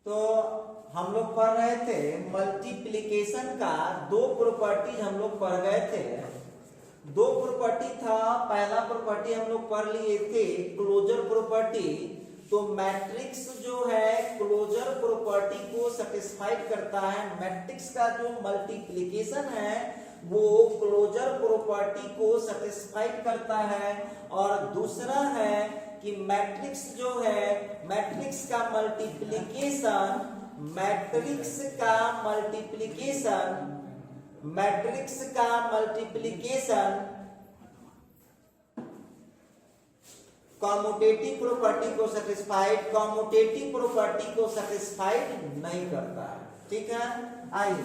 तो हम लोग पढ़ रहे थे मल्टीप्लिकेशन का दो प्रॉपर्टीज हम लोग पढ़ गए थे। दो प्रॉपर्टी था, पहला प्रॉपर्टी हम लोग पढ़ लिए थे क्लोजर प्रॉपर्टी। तो मैट्रिक्स जो है क्लोजर प्रॉपर्टी को सेटिस्फाइड करता है। मैट्रिक्स का जो मल्टीप्लिकेशन है वो क्लोजर प्रॉपर्टी को सेटिस्फाइड करता है। और दूसरा है कि मैट्रिक्स जो है मैट्रिक्स का मल्टीप्लिकेशन कॉम्यूटेटिव प्रॉपर्टी को सेटिस्फाइड नहीं करता है। ठीक है, आइए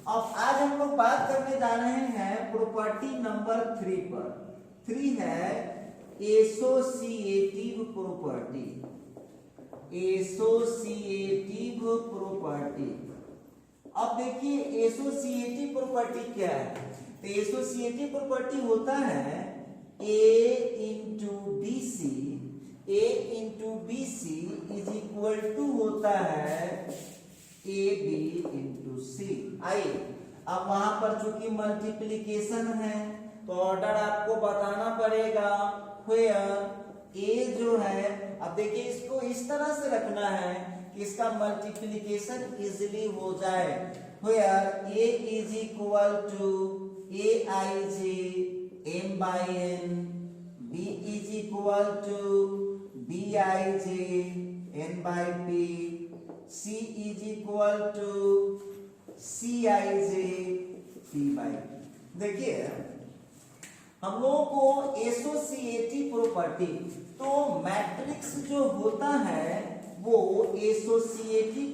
अब आज हम लोग बात करने जा रहे हैं प्रॉपर्टी नंबर 3 पर। 3 है एसोसिएटिव प्रॉपर्टी। अब देखिए एसोसिएटिव प्रॉपर्टी क्या है। तो एसोसिएटिव प्रॉपर्टी होता है A into B C is equal to होता है AB इंटू सी। आइए अब वहां पर चूंकि मल्टीप्लिकेशन है तो ऑर्डर आपको बताना पड़ेगा। वेयर A जो है, अब देखिए इसको इस तरह से रखना है कि इसका मल्टीप्लिकेशन इजीली हो जाए। Where A is equal to AIJ M by N, B is equal to BIJ N by P, C is equal to CIJ P by P। देखिए हम लोगों को एसोसिएटिव प्रॉपर्टी, तो मैट्रिक्स जो होता है वो एसोसिएटिव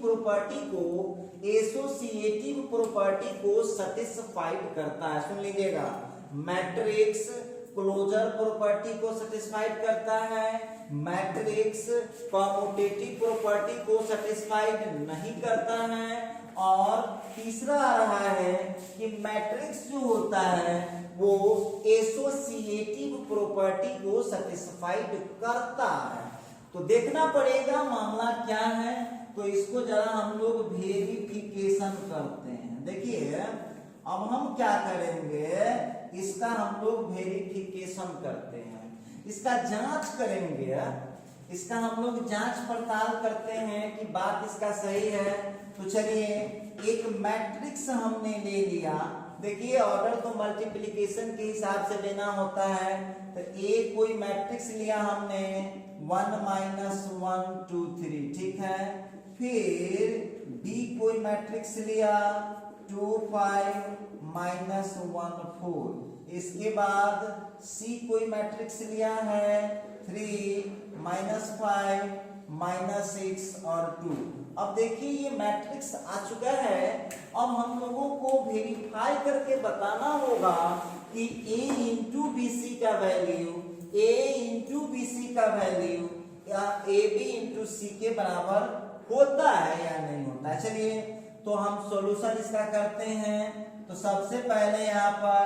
प्रॉपर्टी को सेटिस्फाइड करता है। सुन लीजिएगा, मैट्रिक्स क्लोजर प्रॉपर्टी को सेटिस्फाइड करता है, मैट्रिक्स कॉम्यूटेटिव प्रॉपर्टी को सेटिस्फाइड नहीं करता है। और तीसरा आ रहा है कि मैट्रिक्स जो होता है वो एसोसिएटिव प्रॉपर्टी को सेटिस्फाइड करता है। तो देखना पड़ेगा मामला क्या है। तो इसको जरा हम लोग वेरिफिकेशन करते हैं। देखिए अब हम क्या करेंगे, इसका हम लोग वेरिफिकेशन करते हैं, इसका जांच करेंगे, इसका हम लोग जांच पड़ताल करते हैं कि बात इसका सही है। तो चलिए एक मैट्रिक्स हमने ले लिया। देखिए ऑर्डर तो मल्टीप्लिकेशन के हिसाब से लेना होता है। तो ए कोई मैट्रिक्स लिया हमने 1 - 1 2 3, ठीक है। फिर बी कोई मैट्रिक्स लिया 2 5 -1 4। इसके बाद सी कोई मैट्रिक्स लिया है 3 -5 -6 और 2। अब देखिए ये मैट्रिक्स आ चुका है। अब हम लोगों को वेरीफाई करके बताना होगा कि A इंटू बी सी का वैल्यू या AB इंटू सी के बराबर होता है या नहीं होता है। चलिए तो हम सॉल्यूशन इसका करते हैं। तो सबसे पहले यहाँ पर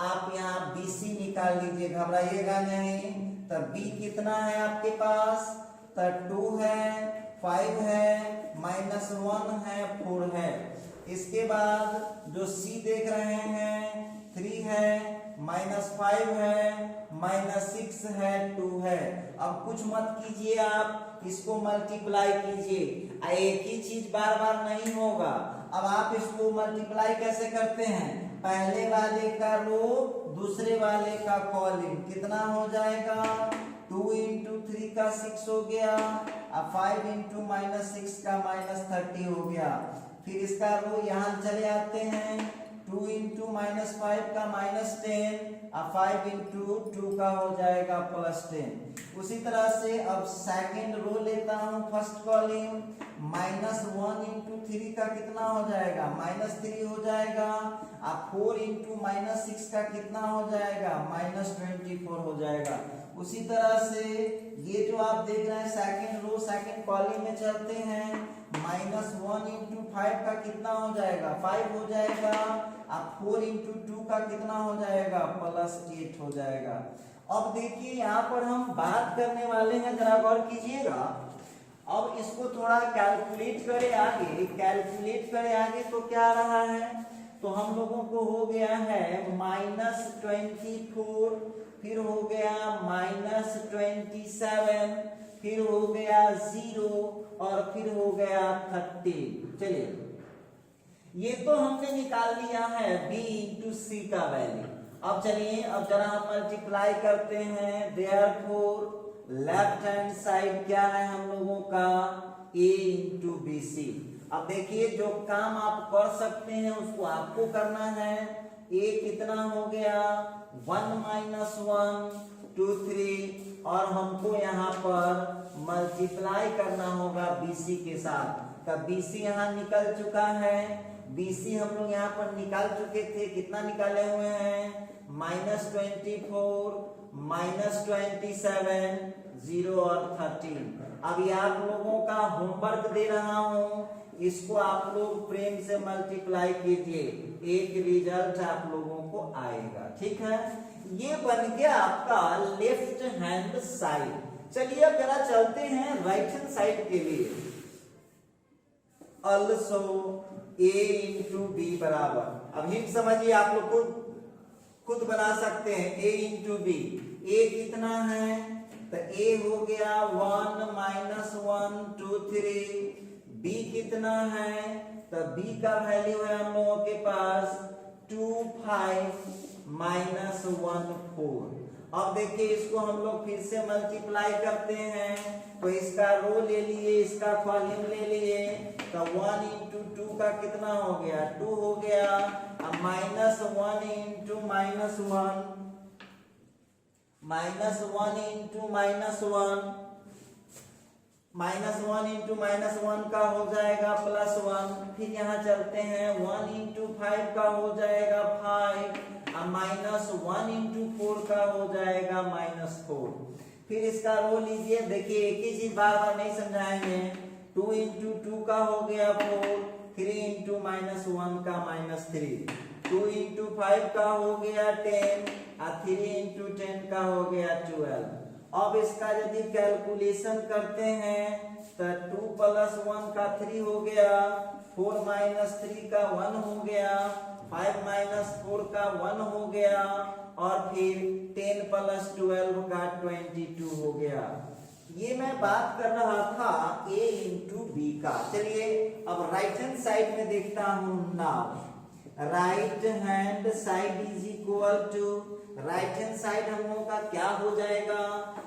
आप यहाँ BC निकाल लीजिए, घबराइएगा नहीं। तो B कितना है आपके पास, तो 2 है, 5 है, -1 है, 4 है। इसके बाद जो C देख रहे हैं 3 है, -5 है, -6 है, 2 है। अब कुछ मत कीजिए, आप इसको मल्टीप्लाई कीजिए। एक ही चीज बार बार नहीं होगा। अब आप इसको मल्टीप्लाई कैसे करते हैं, पहले वाले का रो दूसरे वाले का कॉलम, कितना हो जाएगा 2 इंटू 3 का 6 हो गया। अब 5 इंटू -6 का -30 हो गया। फिर इसका रो यहाँ चले आते हैं 2 इंटू -5 का -10, अब 5 इंटू 2 का हो जाएगा +10। उसी तरह से अब सेकेंड रो लेता हूँ, फर्स्ट कॉलम -1 इंटू 3 का कितना हो जाएगा -3 हो जाएगा। अब 4 इंटू -6 का कितना हो जाएगा -24 हो जाएगा। उसी तरह से ये जो आप देख रहे हैं सेकेंड रो सेकेंड कॉलम में चलते हैं, -1 इंटू 5 का कितना हो जाएगा 5 हो जाएगा। अब 4 इंटू 2 का कितना हो जाएगा +8 हो जाएगा। अब देखिए यहाँ पर हम बात करने वाले हैं, जरा गौर कीजिएगा, अब इसको थोड़ा कैलकुलेट करें आगे तो क्या रहा है, तो हम लोगों को हो गया है -24, फिर हो गया -27, फिर हो गया 0 और फिर हो गया 30। चलिए ये तो हमने निकाल लिया है b इंटू सी का वैल्यू। अब चलिए अब जरा हम मल्टीप्लाई करते हैं, देयरफॉर लेफ्ट हैंड साइड क्या है हम लोगों का a इंटू बी सी। अब देखिए जो काम आप कर सकते हैं उसको आपको करना है। a कितना हो गया 1 - 1 2 3 और हमको यहाँ पर मल्टीप्लाई करना होगा BC के साथ। तब BC यहाँ निकल चुका है, BC हम लोग यहाँ पर निकाल चुके थे, कितना निकाले हुए हैं -24 -27 0 और 13। अभी आप लोगों का होमवर्क दे रहा हूँ, इसको आप लोग प्रेम से मल्टीप्लाई कीजिए, एक रिजल्ट आप लोगों को आएगा। ठीक है, ये बन गया आपका लेफ्ट हैंड साइड। चलिए अब जरा चलते हैं राइट हैंड साइड के लिए। अल्सो a इंटू बी बराबर, अब हिंट समझिए, आप लोग खुद बना सकते हैं। a इंटू बी, a कितना है तो a हो गया 1 - 1 2 3, b कितना है तो b का वैल्यू है हम लोगों के पास 2 5 -1 4। अब देखिए इसको हम लोग फिर से मल्टीप्लाई करते हैं, तो इसका रो ले लिए, इसका कॉलम ले लिए, तो 1 इंटू 2 का कितना हो गया 2 हो गया। अब -1 इंटू -1 -1 इंटू -1 इंटू -1 का हो जाएगा +1। फिर यहाँ चलते हैं 1 इंटू 5 का हो जाएगा 5, -1 इंटू 4 का हो जाएगा -4। फिर इसका रो लीजिए, देखिए एक ही चीज बार बार नहीं समझाएंगे। 2 इंटू 2 का हो गया 4, 3 इंटू -1 का -3, 2 इंटू 5 का हो गया 10 और 3 इंटू 10 का हो गया 12। अब इसका यदि कैलकुलेशन करते हैं तो 2 + 1 का 3 हो गया, 4 - 3 का 1 हो गया, 5 - 4 का 1 हो गया और फिर 10 + 12 का 22 हो गया। ये मैं बात कर रहा था a इंटू बी का। चलिए अब राइट हैंड साइड में देखता हूं। Now right hand side is equal to, right hand side हम लोगों का क्या हो जाएगा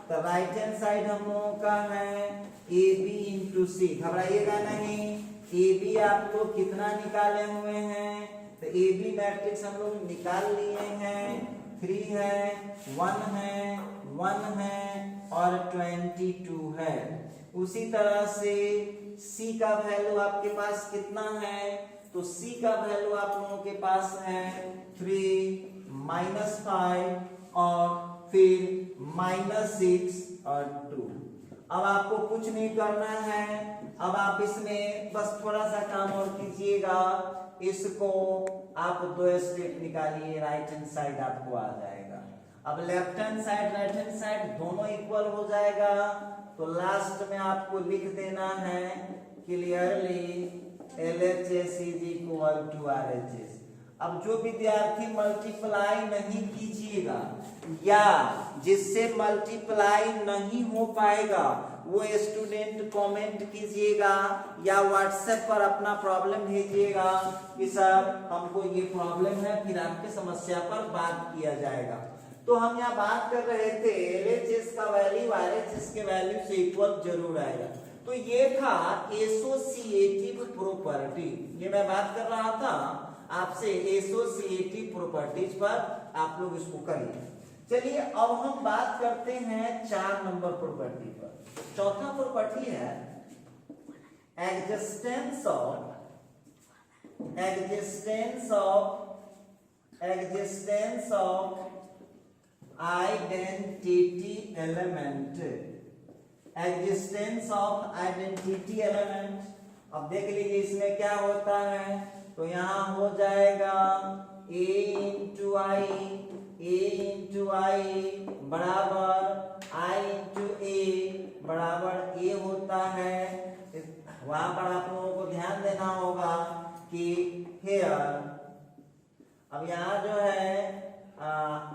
तो राइट हैंड साइड हम लोगों का है ए बी इंटू सी। घबराइएगा नहीं, ए बी आप लोग कितना निकाले हुए हैं तो ए बी मैट्रिक्स हम लोग निकाल लिए हैं, 3 है 1 है 1 है और 22 है। उसी तरह से C का वैल्यू आपके पास कितना है तो C का वैल्यू आप लोगों के पास है 3 -5 और फिर -6 और 2। अब आपको कुछ नहीं करना है, अब आप इसमें बस थोड़ा सा काम और कीजिएगा, इसको आप 2 स्टेप निकालिए, राइट हैंड साइड आपको आ जाएगा। अब left hand side right hand side दोनों इक्वल हो जाएगा, तो लास्ट में आपको लिख देना है clearly LHS is equal to RHS। अब जो विद्यार्थी मल्टीप्लाई नहीं कीजिएगा या जिससे मल्टीप्लाई नहीं हो पाएगा वो स्टूडेंट कमेंट कीजिएगा या व्हाट्सएप पर अपना प्रॉब्लम भेजिएगा कि सर हमको ये प्रॉब्लम है, फिर आपके समस्या पर बात किया जाएगा। तो हम यहाँ बात कर रहे थे LHS का वैल्यू RHS के वैल्यू से इक्वल जरूर आएगा। तो ये था एसोसिएटिव प्रॉपर्टी, ये मैं बात कर रहा था आपसे एसोसिएटिव प्रॉपर्टीज पर, आप लोग इसको करिए। चलिए अब हम बात करते हैं 4 नंबर प्रॉपर्टी पर। चौथा प्रॉपर्टी है existence of identity element. Existence of identity element, अब देख लीजिए इसमें क्या होता है तो यहाँ हो जाएगा a इंटू आई बराबर आई इंटू ए बराबर ए होता है। वहां पर आप लोगों को ध्यान देना होगा कि हेयर, अब यहाँ जो है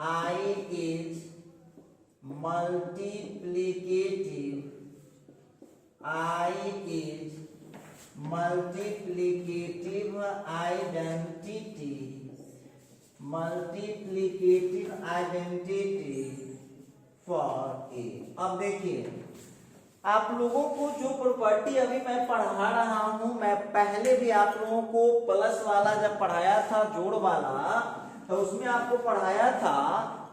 I is multiplicative, I is multiplicative identity, multiplicative identity for A. अब देखिए आप लोगों को जो प्रॉपर्टी अभी मैं पढ़ा रहा हूं, मैं पहले भी आप लोगों को प्लस वाला जब पढ़ाया था, जोड़ वाला, तो उसमें आपको पढ़ाया था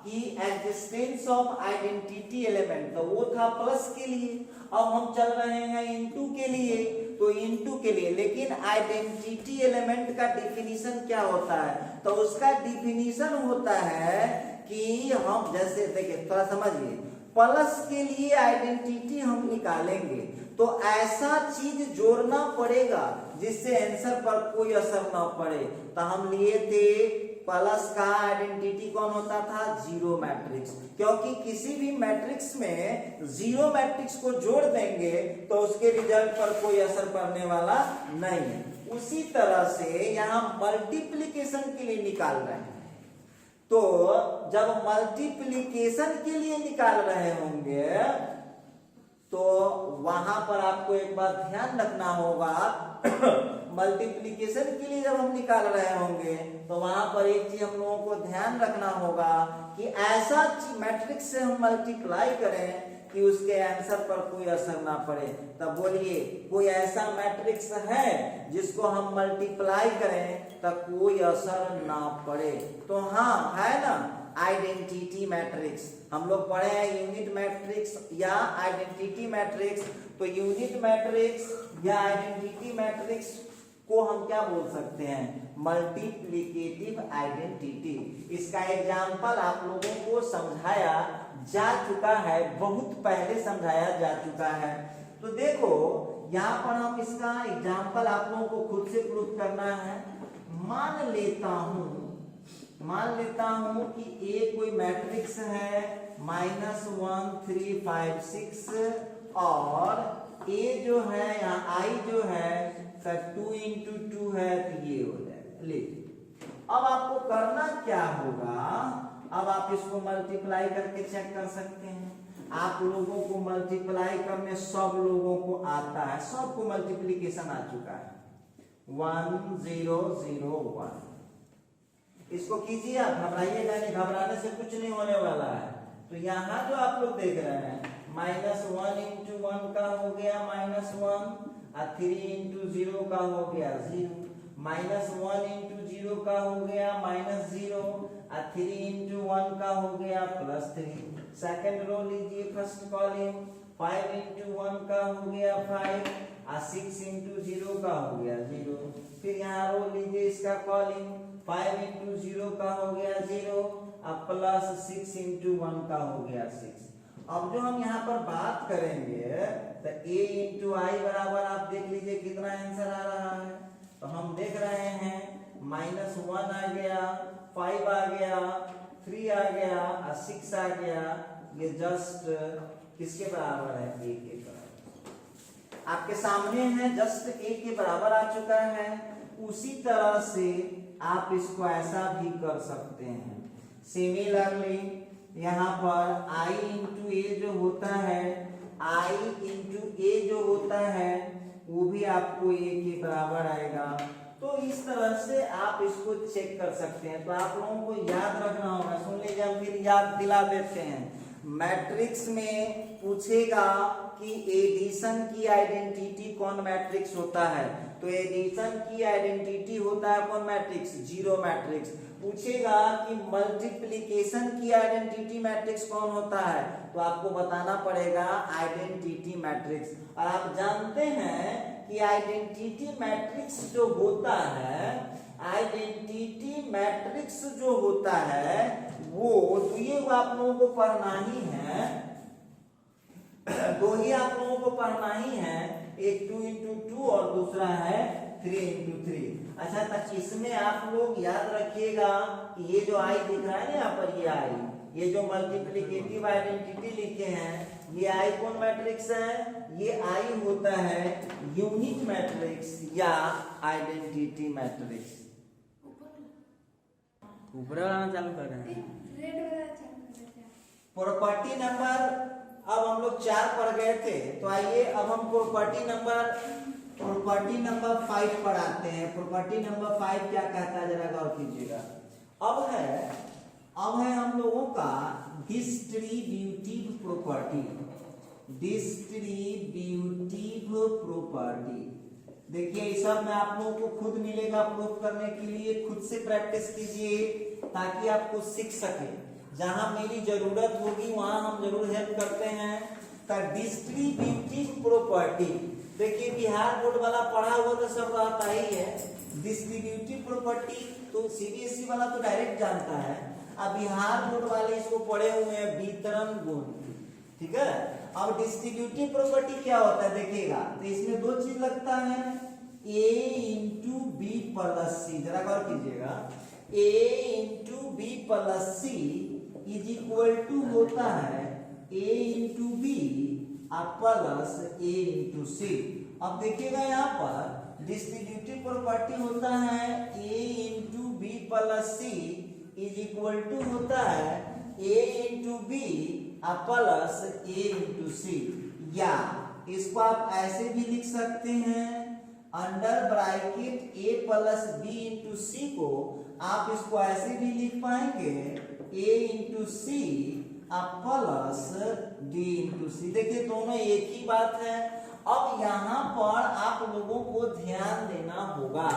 कि एग्जिस्टेंस ऑफ आइडेंटिटी एलिमेंट, तो वो था प्लस के लिए। अब हम चल रहे हैं इनटू के लिए, तो इनटू के लिए, लेकिन आइडेंटिटी एलिमेंट का डिफिनीशन क्या होता है? तो उसका डिफिनीशन होता है कि हम जैसे देखिए थोड़ा समझिए, प्लस के लिए आइडेंटिटी हम निकालेंगे तो ऐसा चीज जोड़ना पड़ेगा जिससे आंसर पर कोई असर ना पड़े। तो हम लिए थे प्लस का आइडेंटिटी कौन होता था? जीरो मैट्रिक्स, क्योंकि किसी भी मैट्रिक्स में जीरो मैट्रिक्स को जोड़ देंगे तो उसके रिजल्ट पर कोई असर पड़ने वाला नहीं है। उसी तरह से यहाँ मल्टीप्लिकेशन के लिए निकाल रहे हैं, तो जब मल्टीप्लिकेशन के लिए निकाल रहे होंगे तो वहां पर आपको एक बात ध्यान रखना होगा मल्टीप्लिकेशन के लिए जब हम निकाल रहे होंगे तो वहां पर एक चीज हम लोगों को ध्यान रखना होगा कि ऐसा मैट्रिक्स से हम मल्टीप्लाई करें कि उसके आंसर पर कोई असर ना पड़े। तब बोलिए कोई ऐसा मैट्रिक्स है जिसको हम मल्टीप्लाई करें तब कोई असर ना पड़े? तो हाँ है ना, आइडेंटिटी मैट्रिक्स। हम लोग पढ़े हैं यूनिट मैट्रिक्स या आइडेंटिटी मैट्रिक्स। तो यूनिट मैट्रिक्स या आइडेंटिटी मैट्रिक्स को हम क्या बोल सकते हैं? Multiplicative identity. इसका एग्जाम्पल आप लोगों को समझाया जा चुका है, बहुत पहले समझाया जा चुका है। तो देखो यहाँ पर हम इसका एग्जाम्पल आप लोगों को खुद से प्रूफ करना है। मान लेता हूं कि ए कोई मैट्रिक्स है -1 3 5 6 और ए जो है यहाँ आई जो है 2 into 2 है, तो ये हो जाएगा। ले अब आपको करना क्या होगा? अब आप इसको मल्टीप्लाई करके चेक कर सकते हैं। आप लोगों को मल्टीप्लाई करने सब लोगों को आता है, सबको मल्टीप्लिकेशन आ चुका है। 1 0 0 1, इसको कीजिए आप, घबराइएगा नहीं, घबराने से कुछ नहीं होने वाला है। तो यहाँ जो आप लोग देख रहे हैं -1 into 1 का हो गया -1 और 3 into 0 का हो गया 0, -1 into 0 का हो गया -0 और 3 into 1 का हो गया +3। सेकंड रो लीजिए, फर्स्ट कॉलम 5 into 1 का हो गया 5 और 6 into 0 का हो गया 0। फिर यहाँ रो लीजिए इसका कॉलम 5 into 0 का हो गया 0 और +6 into 1 का हो गया 6। अब जो हम यहाँ पर बात करेंगे तो a into i बराबर आप देख लीजिए कितना आंसर आ रहा है। तो हम देख रहे हैं -1 आ गया, 5 आ गया, 3 आ गया और 6 आ गया। ये जस्ट किसके बराबर है? a के बराबर आपके सामने है, जस्ट a के बराबर आ चुका है। उसी तरह से आप इसको ऐसा भी कर सकते हैं। सिमिलरली यहाँ पर i इंटू ए जो होता है, i इंटू ए जो होता है वो भी आपको a के बराबर आएगा। तो इस तरह से आप इसको चेक कर सकते हैं। तो आप लोगों को याद रखना होगा, सुन लीजिए, हम फिर याद दिला देते हैं। मैट्रिक्स में पूछेगा कि एडिशन की आइडेंटिटी कौन मैट्रिक्स होता है, तो एडिशन की आइडेंटिटी होता है कौन मैट्रिक्स? Zero matrix. पूछेगा कि मल्टीप्लिकेशन की आइडेंटिटी मैट्रिक्स कौन होता है, तो आपको बताना पड़ेगा आइडेंटिटी मैट्रिक्स। और आप जानते हैं कि आइडेंटिटी मैट्रिक्स जो होता है, आइडेंटिटी मैट्रिक्स जो होता है वो तो ये आप लोगों को पढ़ना ही है, दो ही आप लोगों को पढ़ना ही है, एक 2 into 2 और दूसरा है 3 into 3। अच्छा, तक इसमें आप लोग याद रखिएगा कि ये जो आई दिख रहा है ना यहाँ पर, ये आई ये जो मल्टीप्लिकेटिव आइडेंटिटी लिखे हैं, ये आई कौन मैट्रिक्स है? ये आई होता है यूनिट मैट्रिक्स या आइडेंटिटी मैट्रिक्स। ऊपर वाला चालू कर रहे हैं। प्रॉपर्टी नंबर, अब हम लोग 4 पढ़ गए थे, तो आइए अब हम प्रॉपर्टी नंबर 5 पढ़ाते हैं। प्रॉपर्टी नंबर 5 क्या कहता है, जरा गौर कीजिएगा। अब है हम लोगों का डिस्ट्रीब्यूटिव प्रॉपर्टी। डिस्ट्रीब्यूटिव प्रॉपर्टी देखिए, इस सब में आप लोगों को खुद मिलेगा प्रूफ करने के लिए, खुद से प्रैक्टिस कीजिए ताकि आपको सीख सके। जहां मेरी जरूरत होगी वहां हम जरूर हेल्प करते हैं। डिस्ट्रीब्यूटिव प्रॉपर्टी देखिए, बिहार बोर्ड वाला पढ़ा हुआ तो सब आता ही है। डिस्ट्रीब्यूटिव प्रॉपर्टी तो सीबीएसई वाला तो डायरेक्ट जानता है, अब बिहार बोर्ड वाले इसको पढ़े हुए हैं वितरण गुण। ठीक है, अब डिस्ट्रीब्यूटिव प्रॉपर्टी क्या होता है देखिएगा, तो इसमें 2 चीज लगता है, a into B plus C. जरा गौर कीजिएगा, a into B plus C is equal to होता है a into B plus a into C. अब देखिएगा यहाँ पर डिस्ट्रीब्यूटिव प्रॉपर्टी होता है a into B plus C is equal to होता है a into B plus a into C, या इसको आप ऐसे भी लिख सकते हैं, under bracket a plus B into C को आप इसको ऐसे भी लिख पाएंगे a into C plus d into C. देखिए दोनों एक ही बात है। अब यहाँ पर आप लोगों को ध्यान देना होगा।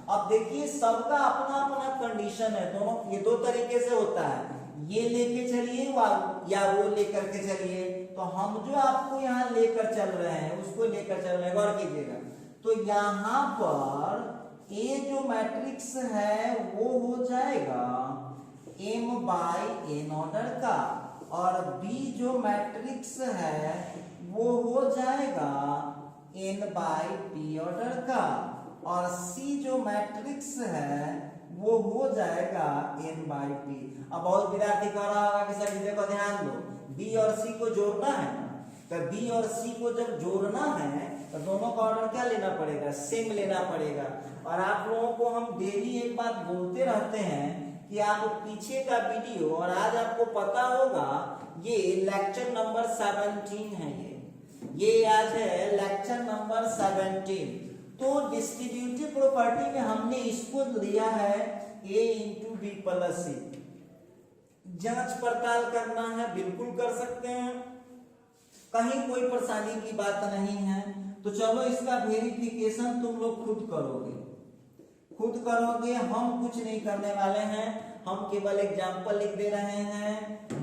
अब देखिए सबका अपना अपना कंडीशन है, दोनों ये 2 तरीके से होता है, ये लेके चलिए या वो लेकर के चलिए। तो हम जो आपको यहाँ लेकर चल रहे हैं उसको लेकर चल रहे हैं, गौर कीजिएगा। तो यहाँ पर ए जो मैट्रिक्स है वो हो जाएगा m बाई n ऑर्डर का, और बी जो मैट्रिक्स है वो हो जाएगा n बाई p ऑर्डर का, और सी जो मैट्रिक्स है वो हो जाएगा n बाई p। अब बहुत विद्यार्थी कह रहा होगा कि सर देखो ध्यान दो, b और c को जोड़ना है ना, तो b और c को जब जोड़ना है तो दोनों का ऑर्डर क्या लेना पड़ेगा, सेम लेना पड़ेगा। और आप लोगों को हम डेली एक बात बोलते रहते हैं कि आप पीछे का वीडियो, और आज आपको पता होगा ये लेक्चर नंबर 17 है, ये आज है लेक्चर नंबर 17। तो डिस्ट्रीब्यूटिव प्रॉपर्टी में हमने इसको लिया है a इंटू बी प्लस सी। जांच पड़ताल करना है बिल्कुल कर सकते हैं, कहीं कोई परेशानी की बात नहीं है। तो चलो इसका वेरिफिकेशन तुम लोग खुद करोगे, हम कुछ नहीं करने वाले हैं, हम केवल एग्जांपल लिख दे रहे हैं।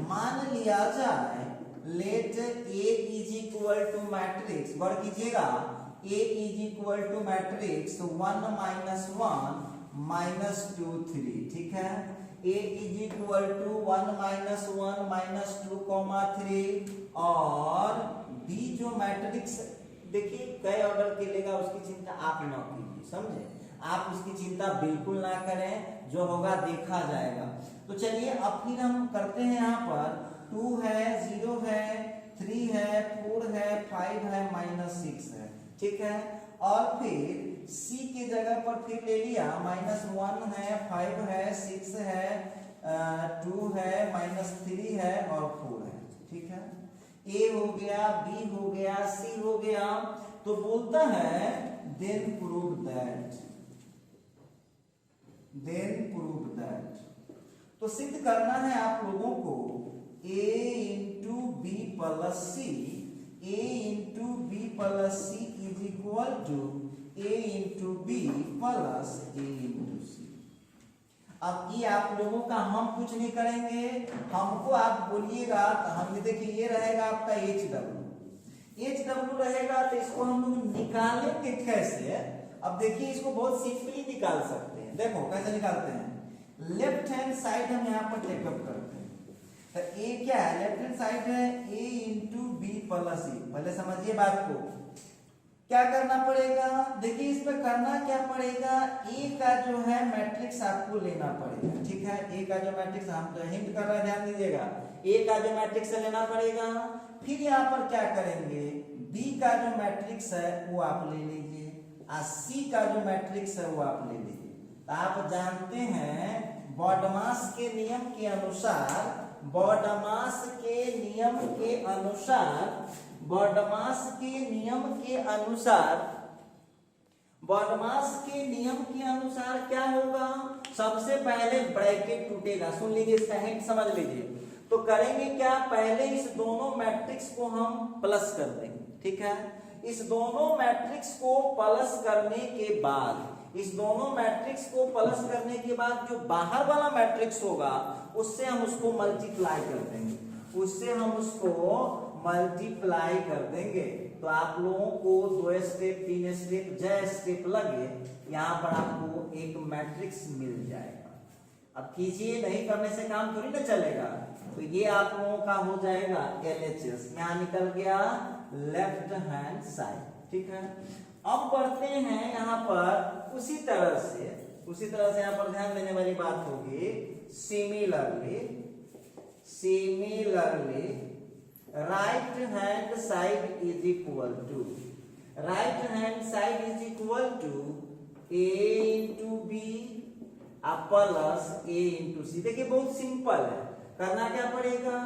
मान लिया जाए let a is equal to matrix, गौर कीजिएगा, a is equal to matrix 1 minus 1 minus 2 3। ठीक है, a is equal to 1 minus 1 minus 2 3, और b जो मैट्रिक्स देखिए कई ऑर्डर के लेगा उसकी चिंता आप ना कीजिए, समझे, आप उसकी चिंता बिल्कुल ना करें, जो होगा देखा जाएगा। तो चलिए अब फिर हम करते हैं, यहाँ पर 2 है, 0 है, 3 है, 4 है, 5 है, माइनस 6 है। ठीक है, और फिर c के जगह पर फिर ले लिया, माइनस 1 है, 5 है, 6 है, 2 है, माइनस 3 है और 4 है। ठीक है, a हो गया, b हो गया, c हो गया। तो बोलता है देन प्रूव दैट, तो सिद्ध करना है आप लोगों को a into B plus C, a into B plus C is equal to a into B plus a into C. अब ये आप लोगों का हम कुछ नहीं करेंगे, हमको आप बोलिएगा तो हम देखिए ये रहेगा आपका एच डब्ल्यू रहेगा, तो इसको हम लोग निकालेंगे कैसे। अब देखिए इसको बहुत सिंपली निकाल सकते हैं, देखो कैसे निकालते हैं। लेफ्ट हैंड साइड हम यहाँ पर टेकअप करते हैं, तो ए क्या है, लेफ्ट हैंड साइड है a इंटू बी प्लस सी। पहले समझिए बात को, क्या करना पड़ेगा, देखिए इसमें करना क्या पड़ेगा, ए का जो है मैट्रिक्स आपको लेना पड़ेगा, ठीक है। ए का जो मैट्रिक्स, हम तो हिंट कर रहे हैं, ध्यान दीजिएगा, ए का जो मैट्रिक्स लेना पड़ेगा। फिर यहाँ पर क्या करेंगे, बी का जो मैट्रिक्स है वो आप ले लीजिए, और सी का जो मैट्रिक्स है वो आप ले लीजिए। तो आप जानते हैं बॉडमास के नियम के अनुसार, बॉडमास के नियम के अनुसार, बॉडमास के नियम के अनुसार, बॉडमास के नियम के अनुसार क्या होगा, सबसे पहले ब्रैकेट टूटेगा। सुन लीजिए, इसका हिंट समझ लीजिए। तो करेंगे क्या, पहले इस दोनों मैट्रिक्स को हम प्लस कर देंगे, ठीक है। इस दोनों मैट्रिक्स को प्लस करने के बाद, इस दोनों मैट्रिक्स को प्लस करने के बाद जो बाहर वाला मैट्रिक्स होगा उससे हम उसको मल्टीप्लाई कर देंगे, उससे हम उसको मल्टीप्लाई कर देंगे। तो आप लोगों को 2 स्टेप 3 स्टेप जय स्टेप लगे, यहाँ पर आपको एक मैट्रिक्स मिल जाएगा। अब कीजिए, नहीं करने से काम थोड़ी ना चलेगा। तो ये आप लोगों का हो जाएगा LHS, यहाँ निकल गया लेफ्ट हैंड साइड, ठीक है। अब बढ़ते हैं यहाँ पर उसी तरह से यहाँ पर ध्यान देने वाली बात होगी, similarly right hand side is equal to, right hand side is equal to a into B plus a into C. देखिए बहुत सिंपल है, करना क्या पड़ेगा,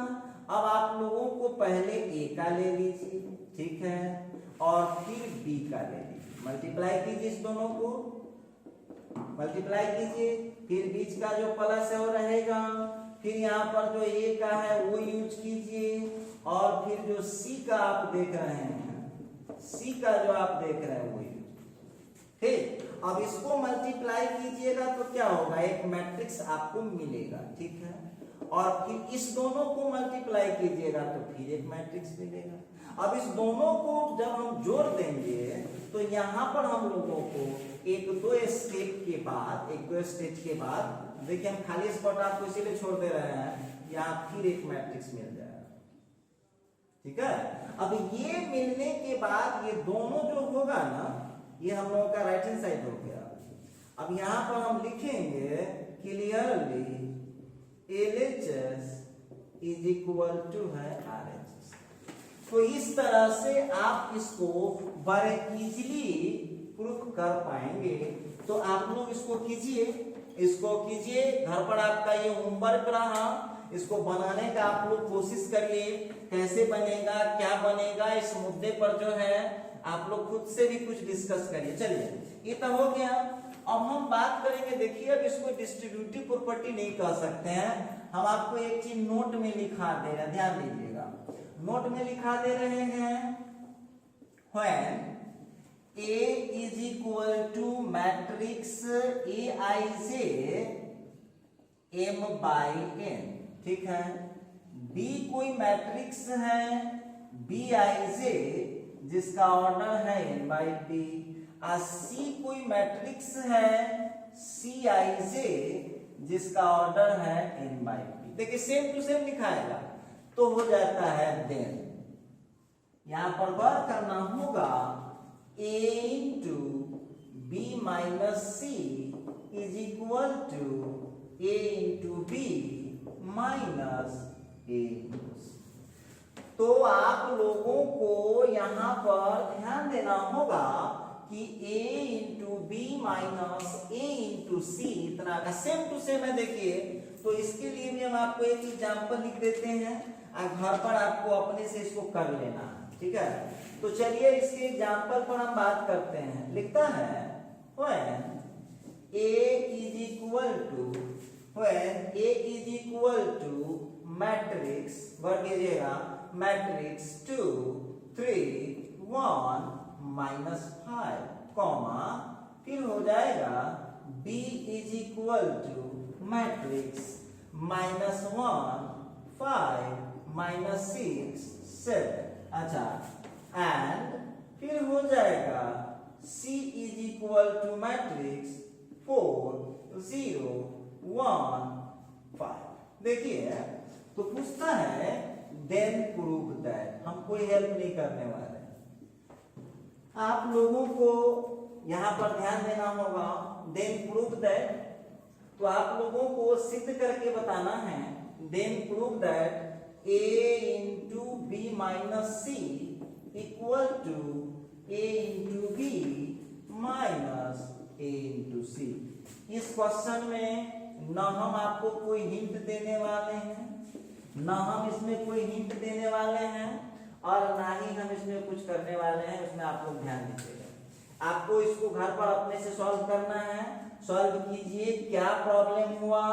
अब आप लोगों को पहले a का ले लीजिए, ठीक है, और फिर b का ले लीजिए, मल्टीप्लाई कीजिए, इस दोनों को मल्टीप्लाई कीजिए, फिर बीच का जो प्लस है वो रहेगा, फिर यहाँ पर जो a का है वो यूज कीजिए, और फिर जो c का आप देख रहे हैं, c का जो आप देख रहे हैं वो यूज, ठीक। अब इसको मल्टीप्लाई कीजिएगा तो क्या होगा, एक मैट्रिक्स आपको मिलेगा, ठीक है। और फिर इस दोनों को मल्टीप्लाई कीजिएगा तो फिर एक मैट्रिक्स मिलेगा। अब इस दोनों को जब हम जोड़ देंगे तो यहाँ पर हम लोगों को एक दो स्टेप के बाद देखिए, हम खाली स्पॉट आपको इसीलिए छोड़ दे रहे हैं, यहाँ फिर एक मैट्रिक्स मिल जाएगा, ठीक है। अब ये मिलने के बाद ये दोनों जो होगा ना, ये हम लोगों का राइट हैंड साइड हो गया। अब यहाँ पर हम लिखेंगे clearly LHS is equal to है RHS। तो इस तरह से आप इसको बड़े इजीली प्रूफ कर पाएंगे। तो आप लोग इसको कीजिए, घर पर आपका ये होमवर्क रहा, इसको बनाने का आप लोग कोशिश करिए, कैसे बनेगा क्या बनेगा, इस मुद्दे पर जो है आप लोग खुद से भी कुछ डिस्कस करिए। चलिए ये तो हो गया। अब हम बात करेंगे, देखिए अब इसको डिस्ट्रीब्यूटिव प्रॉपर्टी नहीं कह सकते हैं, हम आपको एक चीज नोट में लिखा दे रहे हैं, ध्यान दीजिएगा। नोट में लिखा दे रहे हैं, when A is equal to matrix Aij m by n, ठीक है। B कोई मैट्रिक्स है Bij जिसका ऑर्डर है n by p, और C कोई मैट्रिक्स है Cij जिसका ऑर्डर है n by p। देखिए सेम टू सेम लिखाएगा तो हो जाता है देन। यहां पर वर्क करना होगा a into B minus C is equal to a into B minus A. तो आप लोगों को यहां पर ध्यान देना होगा कि a into B minus A into C इतना का सेम टू सेम है। देखिए तो इसके लिए भी हम आपको एक एग्जांपल लिख देते हैं, घर पर आपको अपने से इसको कर लेना है, ठीक है। तो चलिए इसके एग्जांपल पर हम बात करते हैं। लिखता है when a is equal to matrix, वर्ग कीजिएगा मैट्रिक्स 2 3 1 -5 कॉमा, फिर हो जाएगा b is equal to matrix -1 5 -6 7, अच्छा, एंड फिर हो जाएगा c is equal to matrix 4 0 1 5। देखिए तो पूछता है देन प्रूव दैट, हम कोई हेल्प नहीं करने वाले, आप लोगों को यहाँ पर ध्यान देना होगा। देन प्रूव दैट, तो आप लोगों को सिद्ध करके बताना है। Then prove that a into B minus C equal to a into B minus a into C. इस क्वेश्चन में न हम आपको कोई हिंट देने वाले हैं, न हम इसमें कोई हिंट देने वाले हैं, और ना ही हम इसमें कुछ करने वाले हैं। उसमें आप लोग ध्यान दीजिएगा। आपको इसको घर पर अपने से सॉल्व करना है। सॉल्व कीजिए, क्या प्रॉब्लम हुआ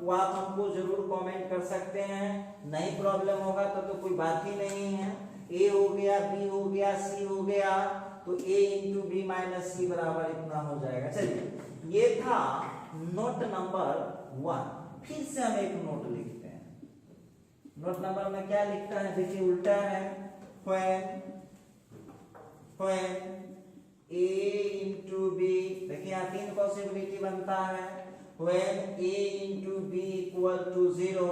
वो आप हमको जरूर कमेंट कर सकते हैं। नहीं प्रॉब्लम होगा तो कोई बात ही नहीं है। ए हो गया, बी हो गया, सी हो गया, तो a इंटू बी माइनस सी बराबर इतना हो जाएगा। चलिए, ये था नोट नंबर 1। फिर से हम एक नोट लिखते हैं। नोट नंबर में क्या लिखता है, देखिए उल्टा है। when a इंटू बी, देखिए यहाँ 3 पॉसिबिलिटी बनता है। when a into B equal to 0,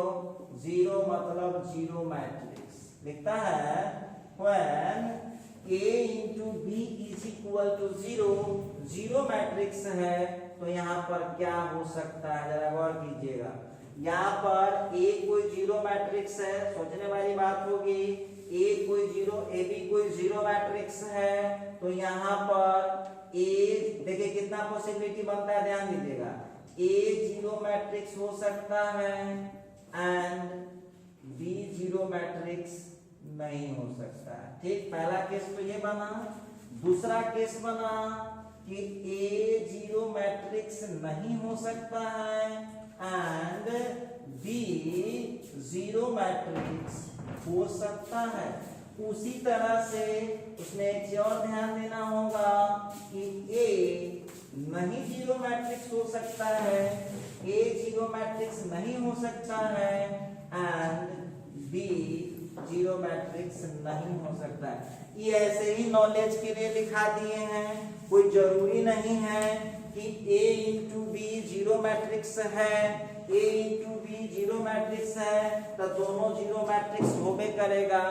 0 मतलब जीरो मैट्रिक्स लिखता है। when a into B is equal to 0, zero matrix है, तो यहाँ पर क्या हो सकता है, जरा गौर कीजिएगा। यहाँ पर a कोई जीरो मैट्रिक्स है, सोचने वाली बात होगी। a कोई जीरो, a b कोई जीरो मैट्रिक्स है, तो यहाँ पर a, देखिए कितना पॉसिबिलिटी बनता है, ध्यान दीजिएगा। a जीरो मैट्रिक्स हो सकता है एंड b जीरो मैट्रिक्स नहीं हो सकता है। ठीक, पहला केस तो ये बना। दूसरा केस बना कि a जीरो मैट्रिक्स नहीं हो सकता है एंड b जीरो मैट्रिक्स हो सकता है। उसी तरह से उसमें एक चीज और ध्यान देना होगा कि a नहीं जीरो मैट्रिक्स हो सकता है, a जीरो मैट्रिक्स नहीं हो सकता है एंड b जीरो मैट्रिक्स नहीं हो सकता है। ये ऐसे ही नॉलेज के लिए लिखा दिए हैं, कोई जरूरी नहीं है कि a into B zero matrix है, a into B zero matrix है तो दोनों जीरो मैट्रिक्स होबे करेगा,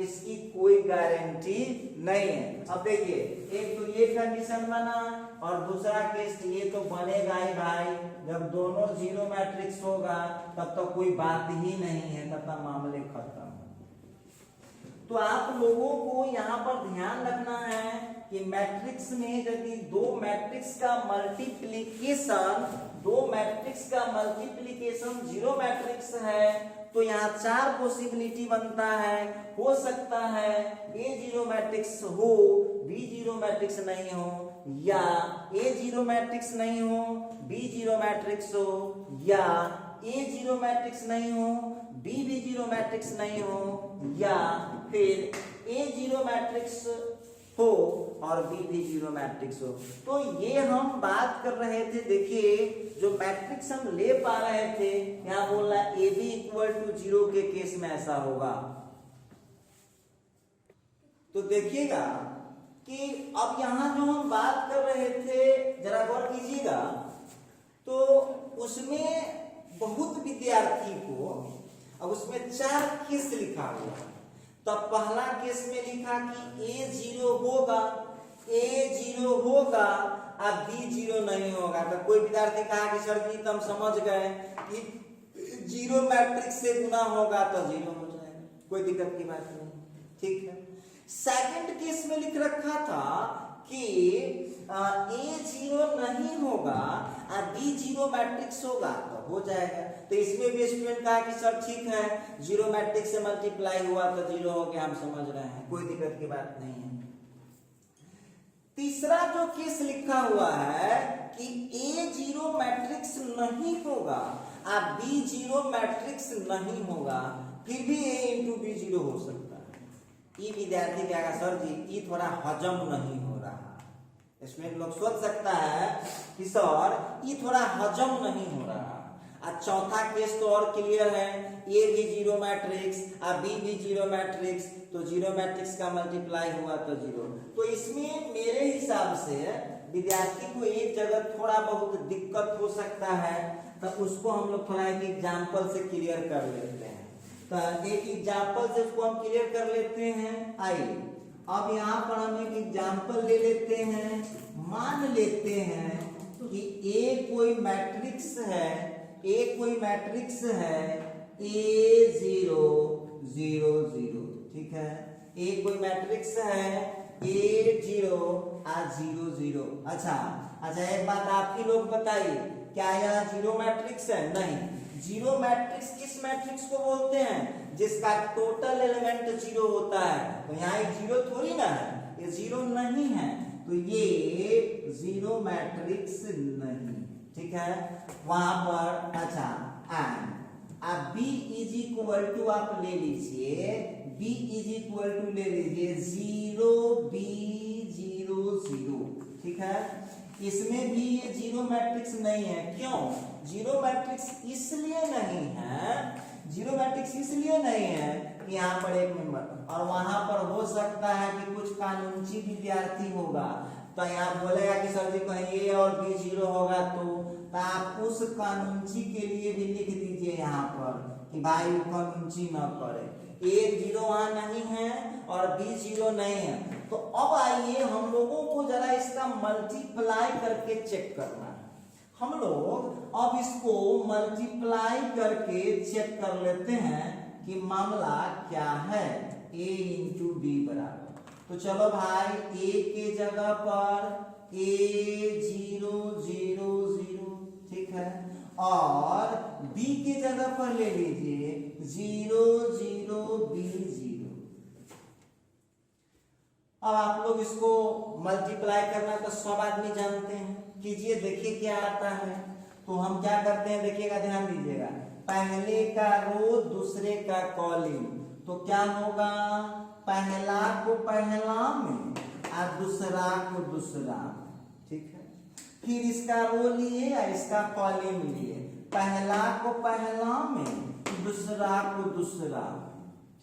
इसकी कोई गारंटी नहीं है। अब देखिए, एक तो ये कंडीशन बना और दूसरा केस ये तो बनेगा ही भाई, जब दोनों जीरो मैट्रिक्स होगा तब तो कोई बात ही नहीं है, तब तक मामले खत्म। तो आप लोगों को यहाँ पर ध्यान रखना है कि मैट्रिक्स में यदि दो मैट्रिक्स का मल्टीप्लिकेशन जीरो मैट्रिक्स है तो यहाँ 4 पॉसिबिलिटी बनता है। हो सकता है ए जीरो मैट्रिक्स हो, बी जीरो मैट्रिक्स नहीं हो, या ए जीरो मैट्रिक्स नहीं हो, बी जीरो मैट्रिक्स हो, या ए जीरो मैट्रिक्स नहीं हो, बी भी जीरो मैट्रिक्स नहीं हो, या फिर ए जीरो मैट्रिक्स हो और बी भी जीरो मैट्रिक्स हो। तो ये हम बात कर रहे थे, देखिए जो मैट्रिक्स हम ले पा रहे थे, यहाँ बोल रहा है ए बी इक्वल टू 0 के केस में ऐसा होगा। तो देखिएगा कि अब यहाँ जो हम बात कर रहे थे, जरा गौर कीजिएगा, तो उसमें बहुत विद्यार्थी को, अब उसमें 4 केस लिखा हुआ। तब पहला केस में लिखा कि a जीरो होगा, अब b जीरो नहीं होगा। तो कोई विद्यार्थी कहा कि सर जी तो हम समझ गए कि जीरो मैट्रिक्स से गुना होगा तो जीरो हो जाएगा, कोई दिक्कत की बात नहीं, ठीक है। सेकंड केस में लिख रखा था कि a जीरो नहीं होगा और b जीरो मैट्रिक्स होगा तो हो जाएगा। तो इसमें भी स्टूडेंट कहा कि सर ठीक है, जीरो मैट्रिक्स से मल्टीप्लाई हुआ तो जीरो हो गया, हम समझ रहे हैं, कोई दिक्कत की बात नहीं है। तीसरा जो केस लिखा हुआ है कि a जीरो मैट्रिक्स नहीं होगा और b जीरो मैट्रिक्स नहीं होगा, फिर भी a इंटू बी जीरो हो सकता है। ये विद्यार्थी क्या कहा, सर जी ये थोड़ा हजम नहीं हो रहा। इसमें लोग सोच सकता है कि सर ये थोड़ा हजम नहीं हो रहा। और चौथा केस तो और क्लियर है, ए भी जीरो मैट्रिक्स और बी भी जीरो मैट्रिक्स, तो जीरो मैट्रिक्स का मल्टीप्लाई हुआ तो जीरो। तो इसमें मेरे हिसाब से विद्यार्थी को एक जगह थोड़ा बहुत दिक्कत हो सकता है, तो उसको हम लोग थोड़ा एक एग्जाम्पल से क्लियर कर लेते हैं। तो एक एग्जाम्पल से उसको हम क्लियर कर लेते हैं। आइए अब यहाँ पर हम एक एग्जाम्पल ले लेते हैं। मान लेते हैं कि ए कोई मैट्रिक्स है, A0 0 0, ठीक है। ए कोई मैट्रिक्स है A0 0 0। अच्छा, एक बात आप ही लोग बताइए, क्या यह जीरो मैट्रिक्स है? नहीं। जीरो मैट्रिक्स किस मैट्रिक्स को बोलते हैं? जिसका टोटल एलिमेंट जीरो होता है। तो यहाँ एक जीरो थोड़ी ना है, ये जीरो नहीं है, तो ये जीरो मैट्रिक्स नहीं, ठीक है। वहां पर अच्छा एंड अब B इज इक्वल टू आप ले लीजिए, B इज इक्वल टू ले लीजिए 0 B 0 0, ठीक है। इसमें भी ये जीरो मैट्रिक्स नहीं है। क्यों जीरो मैट्रिक्स? इसलिए नहीं है, जीरो मैट्रिक्स इसलिए नहीं है कि यहाँ पर एक मेंबर, और वहां पर हो सकता है कि कुछ कानूनी विद्यार्थी होगा, तो यहाँ बोलेगा कि सर जी कहीं ए और बी जीरो होगा, तो आप उस कानूनी के लिए भी लिख दीजिए यहाँ पर कि भाई वो कानूनी न करे। ए जीरो वहां नहीं है और बी जीरो नहीं है। तो अब आइए हम लोगों को जरा इसका मल्टीप्लाई करके चेक करना है। हम लोग अब इसको मल्टीप्लाई करके चेक कर लेते हैं कि मामला क्या है। a इंटू बी बराबर, तो चलो भाई a के जगह पर A0 0 0, ठीक है, और b के जगह पर ले लीजिए 0 0 B 0। अब आप लोग इसको मल्टीप्लाई करना तो सब आदमी जानते हैं, कीजिए देखिए क्या आता है। तो हम क्या करते हैं, देखिएगा, ध्यान दीजिएगा, पहले का रो दूसरे का कॉलम, तो क्या होगा, पहला को पहला में और दूसरा को दूसरा, ठीक है। फिर इसका रो लिए या इसका कॉलम लिए, पहला को पहला में दूसरा को दूसरा,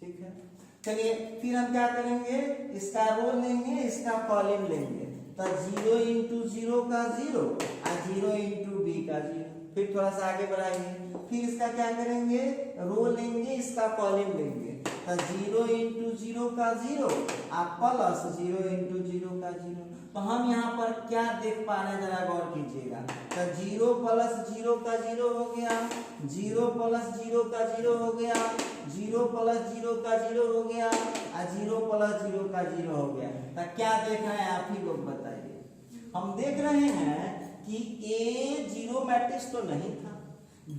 ठीक है। चलिए फिर हम क्या करेंगे, इसका रो लेंगे, इसका कॉलम लेंगे, तो 0 इंटू 0 का 0 और 0 इंटू बी का 0। फिर थोड़ा सा आगे बढ़ाएंगे, फिर इसका क्या करेंगे, रो लेंगे, इसका कॉलम लेंगे, तो 0 इंटू 0 का 0 और प्लस 0 इंटू 0 का 0। तो हम यहाँ पर क्या देख पा रहे हैं, जरा गौर कीजिएगा, तो 0 प्लस 0 का 0 हो गया, 0 प्लस 0 का 0 हो गया, 0 प्लस 0 का 0 हो गया और 0 प्लस 0 का 0 हो गया। तो क्या देख रहे हैं आप ही लोग बताइए। हम देख रहे हैं कि A जीरो मैट्रिक्स तो नहीं था,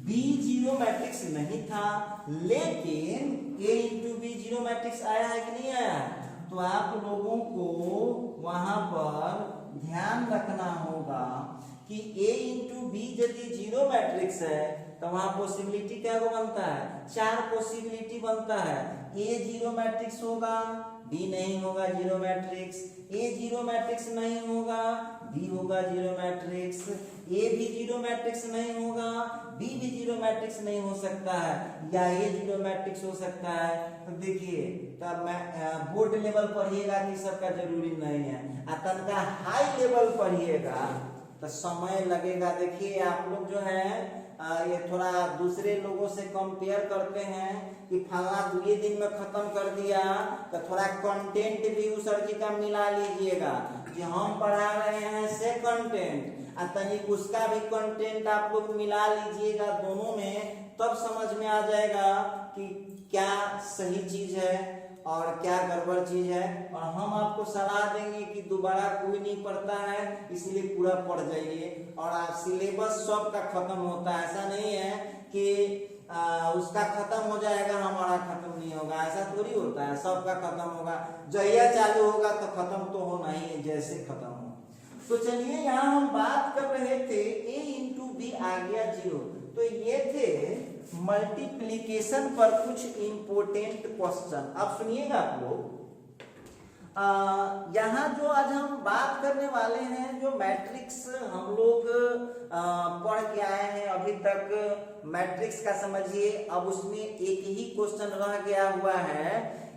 B जीरो मैट्रिक्स नहीं था, लेकिन A into B zero matrix आया है कि नहीं आया है? तो आप लोगों को वहां पर ध्यान रखना होगा कि A इंटू बी यदि जीरो मैट्रिक्स है तो वहां पॉसिबिलिटी क्या बनता है, 4 पॉसिबिलिटी बनता है। A जीरो मैट्रिक्स होगा, B नहीं होगा zero matrix, A zero matrix नहीं होगा, B होगा जीरो मैट्रिक्स, A भी जीरो मैट्रिक्स नहीं होगा, B भी जीरो मैट्रिक्स नहीं हो सकता है, या A जीरो मैट्रिक्स हो सकता है। तो देखिए, तब मैं बोर्ड लेवल पढ़िएगा कि सबका जरूरी नहीं है, तनका हाई लेवल पढ़िएगा तो समय लगेगा। देखिए आप लोग जो है ये थोड़ा दूसरे लोगों से कंपेयर करते हैं कि फलना 2 दिन में खत्म कर दिया, तो थोड़ा कंटेंट भी उस सर जी का मिला लीजिएगा कि हम पढ़ा रहे हैं से कंटेंट, तनिक उसका भी कंटेंट आप लोग मिला लीजिएगा दोनों में, तब समझ में आ जाएगा कि क्या सही चीज है और क्या गड़बड़ चीज है। और हम आपको सलाह देंगे कि दोबारा कोई नहीं पढ़ता है, इसलिए पूरा पढ़ जाइए। और सिलेबस सबका खत्म होता है, ऐसा नहीं है कि उसका खत्म हो जाएगा हमारा खत्म नहीं होगा, ऐसा थोड़ी होता है, सबका खत्म होगा। जहिया चालू होगा तो खत्म तो होना ही है, जैसे खत्म हो। तो चलिए यहाँ हम बात कर रहे थे A इंटू बी आ गया 0। तो ये थे मल्टीप्लिकेशन पर कुछ इंपोर्टेंट क्वेश्चन। अब सुनिएगा आप लोग, यहाँ जो आज हम बात करने वाले हैं, जो मैट्रिक्स हम लोग पढ़ के आए हैं अभी तक, मैट्रिक्स का समझिए। अब उसमें एक ही क्वेश्चन रह गया हुआ है,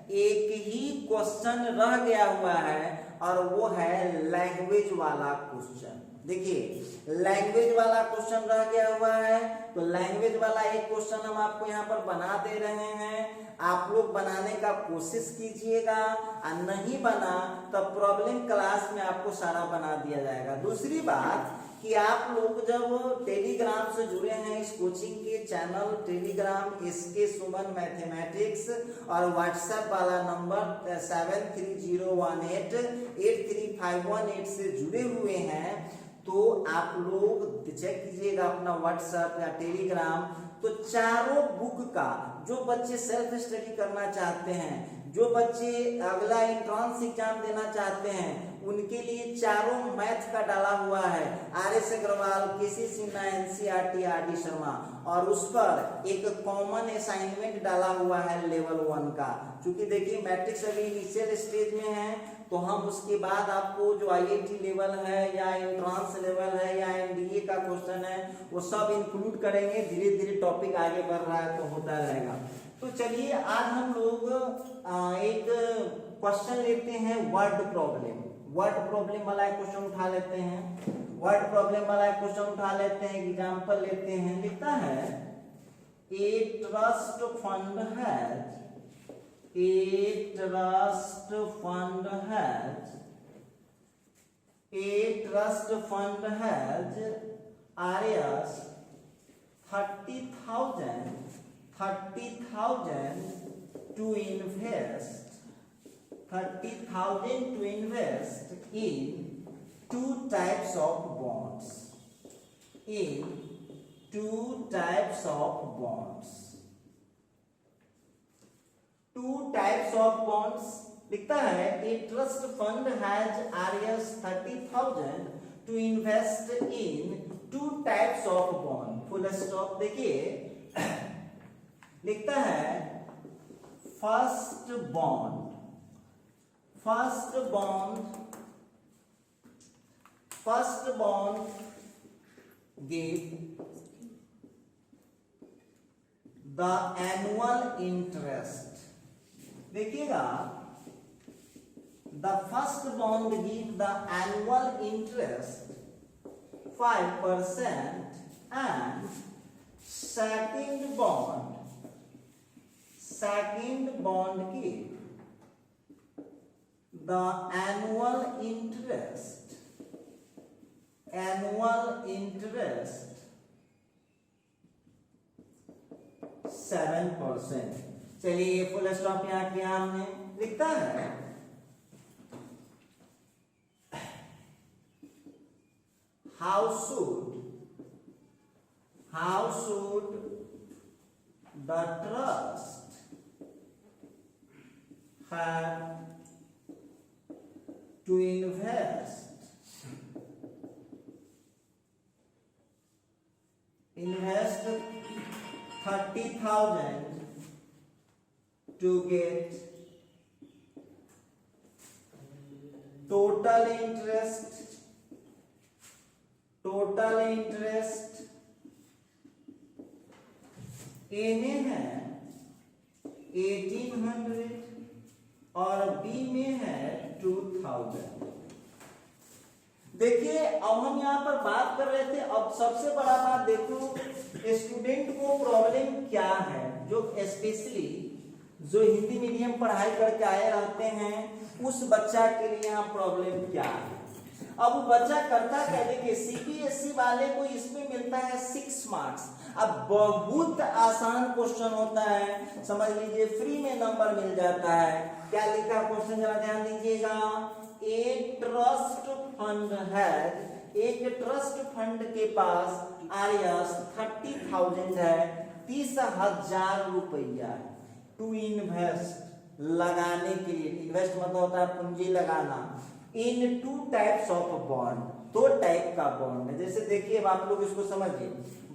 एक ही क्वेश्चन रह गया हुआ है, और वो है लैंग्वेज वाला क्वेश्चन। देखिए लैंग्वेज वाला क्वेश्चन रह गया हुआ है, तो लैंग्वेज वाला एक क्वेश्चन हम आपको यहाँ पर बना दे रहे हैं, आप लोग बनाने का कोशिश कीजिएगा, और नहीं बना तो प्रॉब्लम क्लास में आपको सारा बना दिया जाएगा। दूसरी बात कि आप लोग जब टेलीग्राम से जुड़े हैं, इस कोचिंग के चैनल टेलीग्राम SK सुमन मैथमेटिक्स और व्हाट्सएप वाला नंबर 7301883518 से जुड़े हुए हैं, तो आप लोग चेक कीजिएगा अपना व्हाट्सएप या टेलीग्राम, तो चारों बुक का जो बच्चे सेल्फ स्टडी करना चाहते हैं, जो बच्चे अगला एंट्रेंस एग्जाम देना चाहते हैं, उनके लिए चारों मैथ का डाला हुआ है, RS Agarwal, KC Sinha, NCERT, RD Sharma, और उस पर एक कॉमन असाइनमेंट डाला हुआ है लेवल 1 का। क्योंकि देखिए मैट्रिक्स अभी इनिशियल स्टेज में है, तो हम उसके बाद आपको जो IIT लेवल है या एंट्रेंस लेवल है या NDA का क्वेश्चन है, वो सब इंक्लूड करेंगे। धीरे धीरे टॉपिक आगे बढ़ रहा है तो होता रहेगा। तो चलिए आज हम लोग एक क्वेश्चन लेते हैं, वर्ड प्रॉब्लम। वर्ड प्रॉब्लम वाला एक क्वेश्चन उठा लेते हैं, वर्ड प्रॉब्लम वाला एक क्वेश्चन उठा लेते हैं, एग्जांपल लेते हैं। लिखता है a trust fund has, a trust fund has, a trust fund has RS 30,000 to invest, 30,000 to invest in two types of bonds, in two types of bonds, two types of bonds। लिखता है a trust fund has RS 30,000 to invest in two types of bond, full stop। देखिए लिखता है first bond, first bond, first bond give the annual interest. देखिएगा the first bond give the annual interest 5% and second bond give the annual interest 7%। चलिए ये full stop यहाँ किया हमने। लिखता है how should the trust have to invest 30,000 to get total interest A में है 1800 और B में है 2000। देखिए अब हम यहाँ पर बात कर रहे थे, अब सबसे बड़ा बात देखो स्टूडेंट को प्रॉब्लम क्या है, जो स्पेशली जो हिंदी मीडियम पढ़ाई करके आए रहते हैं उस बच्चा के लिए यहाँ प्रॉब्लम क्या है। अब वो बच्चा करता क्या, देखिए CBSE वाले को इसमें मिलता है 6 मार्क्स। अब बहुत आसान क्वेश्चन होता है, समझ लीजिए फ्री में नंबर मिल जाता है। क्या लिखा क्वेश्चन जरा ध्यान दीजिएगा। ए ट्रस्ट फंड है, एक ट्रस्ट फंड के पास RS 30,000 है, 30,000 रुपया टू इन्वेस्ट, लगाने के लिए। इन्वेस्ट मतलब होता है पूंजी लगाना। इन टू टाइप्स ऑफ बॉन्ड, दो टाइप का बॉन्ड है। जैसे देखिए अब आप लोग इसको समझिए,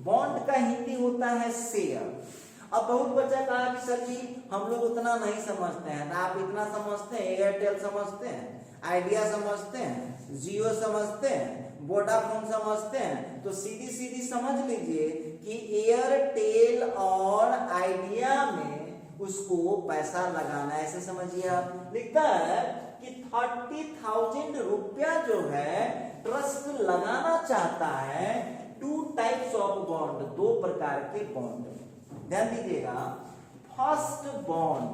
बॉन्ड का हिंदी होता है शेयर। अब बहुत बच्चा कहा कि सर जी हम लोग उतना नहीं समझते हैं। आप इतना समझते हैं, एयरटेल समझते हैं, आइडिया समझते हैं, जियो समझते हैं, वोडाफोन समझते हैं, तो सीधी सीधी समझ लीजिए कि एयरटेल और आइडिया में उसको पैसा लगाना है, ऐसे समझिए आप। लिखता है कि 30,000 रुपया जो है ट्रस्ट लगाना चाहता है 2 टाइप्स ऑफ बॉन्ड, 2 प्रकार के बॉन्ड। ध्यान दीजिएगा, फर्स्ट बॉन्ड,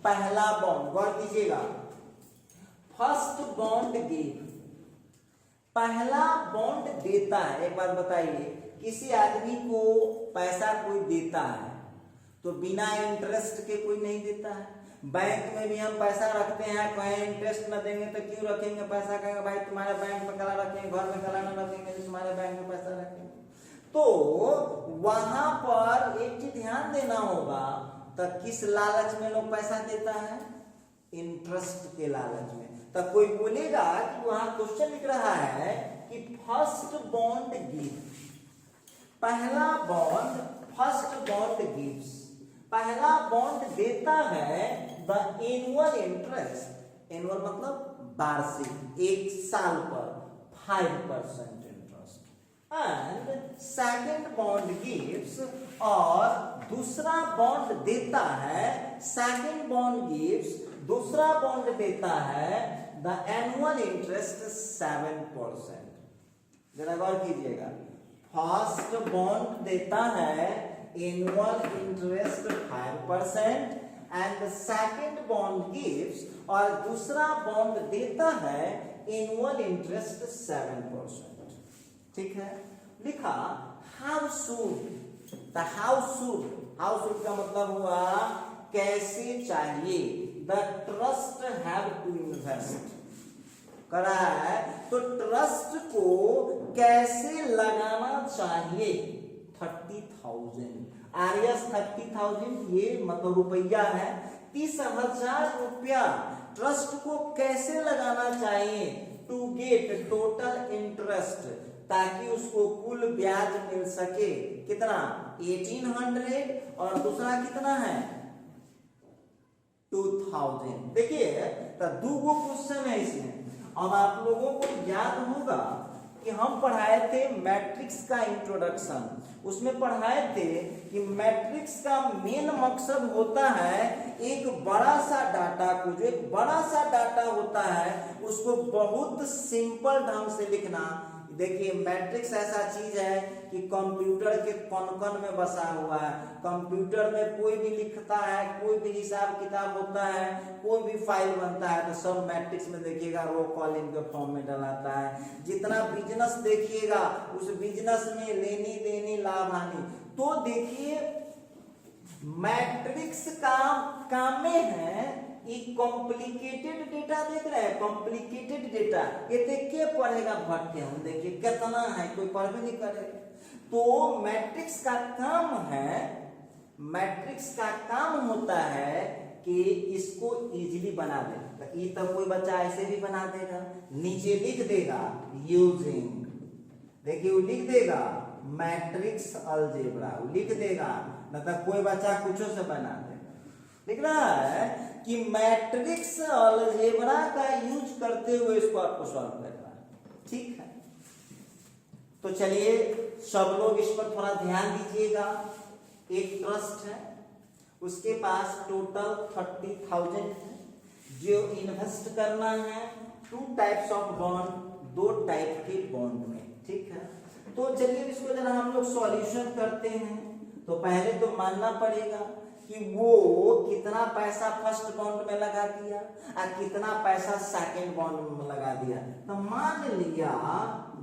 पहला बॉन्ड, गौर कीजिएगा, फर्स्ट बॉन्ड गिव, पहला बॉन्ड देता है। एक बात बताइए, किसी आदमी को पैसा कोई देता है तो बिना इंटरेस्ट के कोई नहीं देता है। बैंक में भी हम पैसा रखते हैं, कहें इंटरेस्ट न देंगे तो क्यों रखेंगे पैसा, कहेंगे भाई तुम्हारे बैंक में कला रखेंगे, घर में कला न रखेंगे, तुम्हारे बैंक में पैसा रखेंगे। तो वहां पर एक चीज ध्यान देना होगा, तो किस लालच में लोग पैसा देता है, इंटरेस्ट के लालच में। तो कोई बोलेगा कि वहां क्वेश्चन लिख रहा है कि फर्स्ट बॉन्ड गिव, पहला बॉन्ड, फर्स्ट बॉन्ड गिव्स, पहला बॉन्ड देता है द एनुअल इंटरेस्ट, एनुअल मतलब वार्षिक, एक साल पर 5% interest, and second bond gives, और दूसरा बॉन्ड देता है, सेकंड बॉन्ड गिव्स, दूसरा बॉन्ड देता है द एनुअल इंटरेस्ट 7%। जरा गौर कीजिएगा, फर्स्ट बॉन्ड देता है annual interest 5% and second bond gives, और दूसरा बॉन्ड देता है एनुअल इंटरेस्ट 7%। ठीक है, लिखा हाउ शुड, हाउ शुड का मतलब हुआ कैसे चाहिए, the trust have to invest करा है, तो ट्रस्ट को कैसे लगाना चाहिए, 30,000, आरएस 30,000 ये मतलब रुपया है, 30,000 रुपया ट्रस्ट को कैसे लगाना चाहिए, टू गेट टोटल इंटरेस्ट, ताकि उसको कुल ब्याज मिल सके, कितना 1800, और दूसरा कितना है 2000। देखिए तो 2 क्वेश्चन है इसमें। अब आप लोगों को याद होगा कि हम पढ़ाए थे मैट्रिक्स का इंट्रोडक्शन, उसमें पढ़ाए थे कि मैट्रिक्स का मेन मकसद होता है एक बड़ा सा डाटा को, जो एक बड़ा सा डाटा होता है उसको बहुत सिंपल ढंग से लिखना। देखिए मैट्रिक्स ऐसा चीज है कि कंप्यूटर के कण-कण में बसा हुआ है। कंप्यूटर में कोई भी लिखता है, कोई भी हिसाब किताब होता है, कोई भी फाइल बनता है तो सब मैट्रिक्स में देखिएगा रो कॉलम के फॉर्म में डलाता है। जितना बिजनेस देखिएगा उस बिजनेस में लेनी देनी लाभ हानि, तो देखिए मैट्रिक्स का काम में है एक कॉम्प्लिकेटेड डेटा देख रहे हैं, कॉम्प्लिकेटेड डेटा ये देख के पढ़ेगा भट्टे, हम देखिए कितना है, कोई पढ़ भी नहीं करेगा। तो मैट्रिक्स का काम है, मैट्रिक्स का काम होता है कि इसको इजीली बना दे। तो ये तो कोई बच्चा ऐसे भी बना देगा, नीचे लिख देगा यूजिंग, देखिए वो लिख देगा मैट्रिक्स अलजेब्रा, लिख देगा, मतलब कोई बच्चा कुछ से बना दे। लिख रहा है कि मैट्रिक्स अलजेब्रा का यूज करते हुए इसको आपको सॉल्व करना है। ठीक है, तो चलिए सब लोग इस पर थोड़ा ध्यान दीजिएगा। एक ट्रस्ट है, उसके पास टोटल 30,000 है जो इन्वेस्ट करना है 2 टाइप्स ऑफ बॉन्ड, 2 टाइप के बॉन्ड में। ठीक है, तो चलिए इसको जरा हम लोग सॉल्यूशन करते हैं। तो पहले तो मानना पड़ेगा कि वो कितना पैसा फर्स्ट बॉन्ड में लगा दिया और कितना पैसा सेकंड बॉन्ड में लगा दिया। तो मान लिया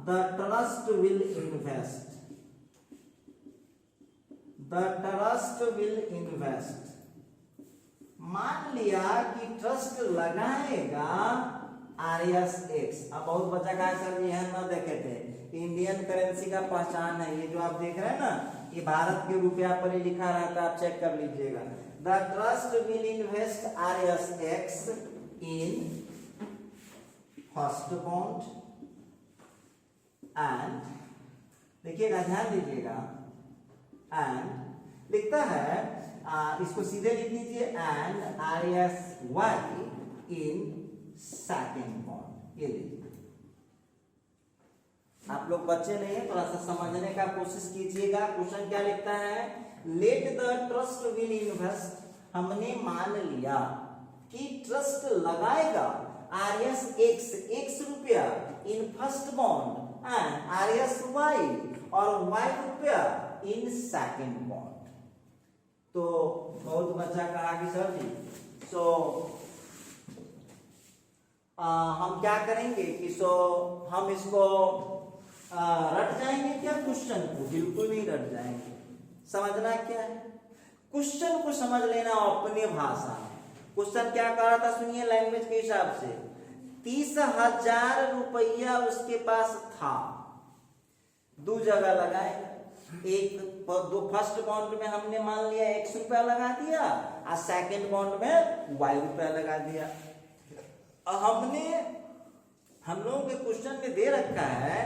the trust will invest, the trust will invest, मान लिया कि ट्रस्ट लगाएगा RSX। अब बहुत बच्चा का सर ये न देखे थे, इंडियन करेंसी का पहचान है, ये जो आप देख रहे हैं ना, ये भारत के रुपया पर ही लिखा रहता है, आप चेक कर लीजिएगा। The trust will invest RSX in first bond and, देखिएगा ध्यान दीजिएगा, एंड लिखता है इसको सीधे लिख लीजिए, and RSY in second bond. ये लीजिए, आप लोग बच्चे नहीं है, थोड़ा सा समझने का कोशिश कीजिएगा। क्वेश्चन क्या लिखता है, let the trust will invest, हमने मान लिया कि ट्रस्ट लगाएगा RS x रुपया in first bond and RS y और y रुपया इन सेकंड बॉन्ड। तो बहुत बच्चा कहा कि सर जी हम क्या करेंगे कि हम इसको रट जाएंगे क्या क्वेश्चन को? बिल्कुल नहीं रट जाएंगे। समझना क्या है, क्वेश्चन को समझ लेना अपनी भाषा में। क्वेश्चन क्या कह रहा था सुनिए लैंग्वेज के हिसाब से, 30,000 रुपया उसके पास था, दो जगह लगाएगा। एक दो फर्स्ट बॉन्ड में हमने मान लिया x रुपया लगा दिया और सेकंड बॉन्ड में y रुपया लगा दिया। हम लोगों के क्वेश्चन में दे रखा है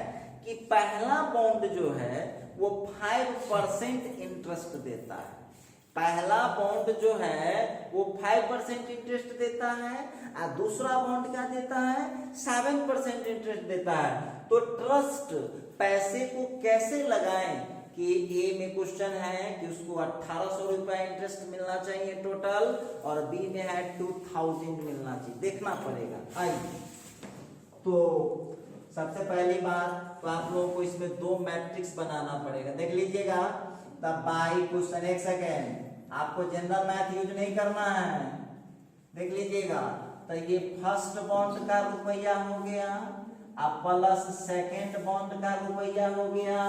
कि पहला बॉन्ड जो है वो 5% इंटरेस्ट देता है। पहला बॉन्ड जो है वो 5% इंटरेस्ट देता है और दूसरा बॉन्ड क्या देता है? 7% इंटरेस्ट देता है। तो ट्रस्ट पैसे को कैसे लगाएं कि ए में क्वेश्चन है कि उसको 1800 रुपया इंटरेस्ट मिलना चाहिए टोटल और बी में है 2000 मिलना चाहिए, देखना पड़ेगा। आइए तो सबसे पहली बात तो आप लोगों को इसमें दो मैट्रिक्स बनाना पड़ेगा। देख लीजिएगा तब बाई क्वेश्चन, एक सेकेंड, आपको जनरल मैथ यूज नहीं करना है। देख लीजिएगा तो ये फर्स्ट बॉन्ड का रुपया हो गया अब प्लस सेकेंड बॉन्ड का रुपया हो गया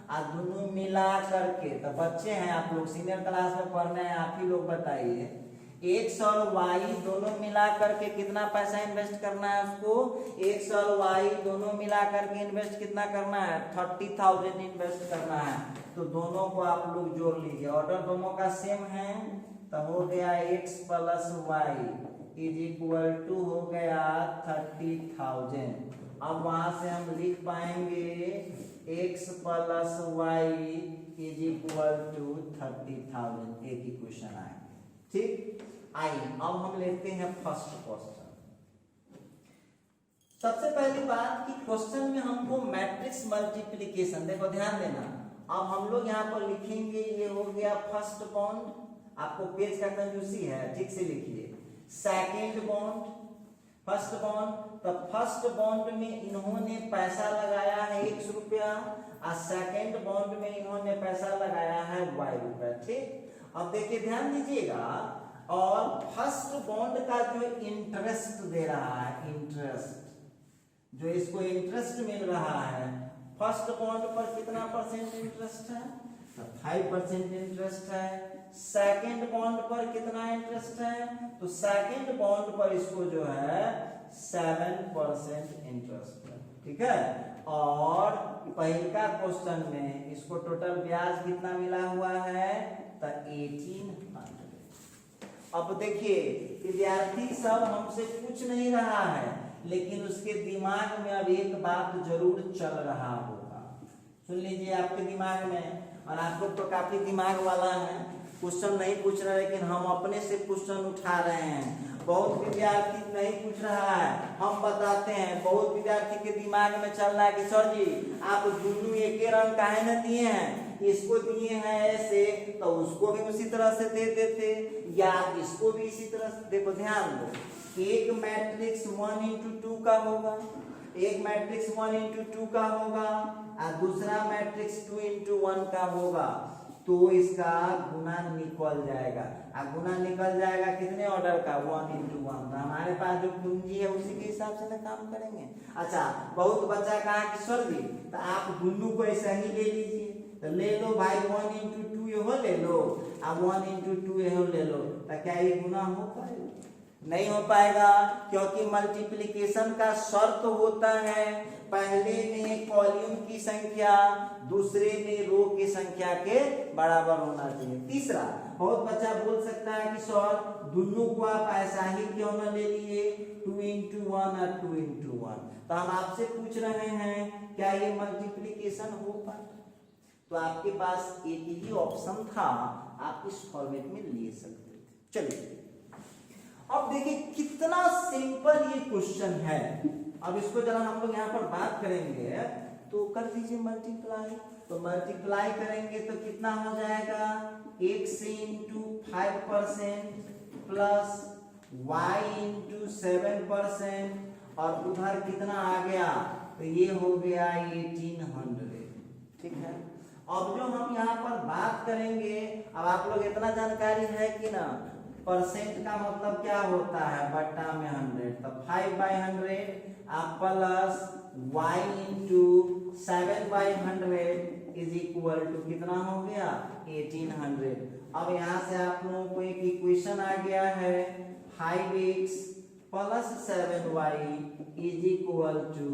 और दोनों मिला करके, तो बच्चे हैं आप लोग, सीनियर क्लास में पढ़ने हैं, आप ही लोग बताइए x और y दोनों मिला करके कितना पैसा इन्वेस्ट करना है उसको? x और y दोनों मिला करके इन्वेस्ट कितना करना है? 30,000 इन्वेस्ट करना है। तो दोनों को आप लोग जोड़ लीजिए, ऑर्डर दोनों का सेम है तो हो गया x plus y is equal to हो गया 30,000। अब वहां से हम लिख पाएंगे x plus y is equal to 30,000। एक ही क्वेश्चन आया, ठीक। आइए अब हम लेते हैं फर्स्ट क्वेश्चन। सबसे पहली बात कि क्वेश्चन में हमको मैट्रिक्स मल्टीप्लिकेशन, देखो ध्यान देना, अब हम लोग यहाँ पर लिखेंगे ये हो गया फर्स्ट बॉन्ड, आपको पेज का कंजूसी है, ठीक से लिखिए। सेकेंड बॉन्ड, फर्स्ट बॉन्ड, तो फर्स्ट बॉन्ड में इन्होंने पैसा लगाया है x रुपया और सेकेंड बॉन्ड में इन्होंने पैसा लगाया है y रुपया, ठीक। अब देखिए ध्यान दीजिएगा, और फर्स्ट बॉन्ड का जो इंटरेस्ट दे रहा है, इंटरेस्ट जो इसको इंटरेस्ट मिल रहा है, फर्स्ट बॉन्ड पर कितना परसेंट इंटरेस्ट है? तो 5% इंटरेस्ट है। सेकेंड बॉन्ड पर कितना इंटरेस्ट है? तो सेकेंड बॉन्ड पर इसको जो है 7% इंटरेस्ट है, ठीक है। और पहला क्वेश्चन में इसको टोटल ब्याज कितना मिला हुआ है? तो 1800। अब देखिए विद्यार्थी सब हमसे पूछ नहीं रहा है, लेकिन उसके दिमाग में अब एक बात जरूर चल रहा होगा। सुन लीजिए आपके दिमाग में, और आप लोग तो काफी दिमाग वाला है, क्वेश्चन नहीं पूछ रहे लेकिन हम अपने से क्वेश्चन उठा रहे हैं। बहुत विद्यार्थी नहीं पूछ रहा है, हम बताते हैं। बहुत विद्यार्थी के दिमाग में चल रहा है कि सर जी आप दोनों एक ही रंग काहे न दिए हैं, इसको दिए हैं ऐसे तो उसको भी उसी तरह से दे देते, या इसको भी इसी तरह से। देखो ध्यान दो, एक मैट्रिक्स 1x2 का होगा, एक मैट्रिक्स 1x2 का होगा और दूसरा मैट्रिक्स 2x1 का होगा, तो इसका गुना निकल जाएगा। और गुना निकल जाएगा कितने ऑर्डर का? 1x1। तो हमारे पास जो पूंजी है उसी के हिसाब से ना काम करेंगे। अच्छा, बहुत बच्चा कहा कि सर जी तो आप दोनों को ऐसा ही ले लीजिए, तो ले लो भाई 1x2 ये ले लो और 1x2 ये ले लो, तो क्या ये गुना हो पाएगा? नहीं हो पाएगा, क्योंकि मल्टीप्लिकेशन का शर्त होता है पहले में कॉलम की संख्या दूसरे में रो की संख्या के बराबर होना चाहिए। तीसरा, बहुत बच्चा बोल सकता है कि सर दोनों को आप ऐसा ही क्यों न ले लिए 2x1 और 2x1। तो हम आपसे पूछ रहे हैं क्या ये मल्टीप्लिकेशन हो पाए? तो आपके पास एक ही ऑप्शन था, आप इस फॉर्मेट में ले सकते थे। चलिए अब देखिए कितना सिंपल ये क्वेश्चन है। अब इसको जरा हम लोग यहाँ पर बात करेंगे, तो कर दीजिए मल्टीप्लाई। तो मल्टीप्लाई करेंगे तो कितना हो जाएगा? x × 5% प्लस y इंटू 7%, और उधर कितना आ गया, तो ये हो गया 1800। ठीक है, अब जो हम यहाँ पर बात करेंगे, अब आप लोग इतना जानकारी है कि ना, परसेंट का मतलब क्या होता है, बट्टा में 100, तो 5/100 आप plus y into 7/100 is equal to कितना हो गया 1800। अब यहाँ से आप लोगों को एक इक्वेशन आ गया है, 5x plus 7y is equal to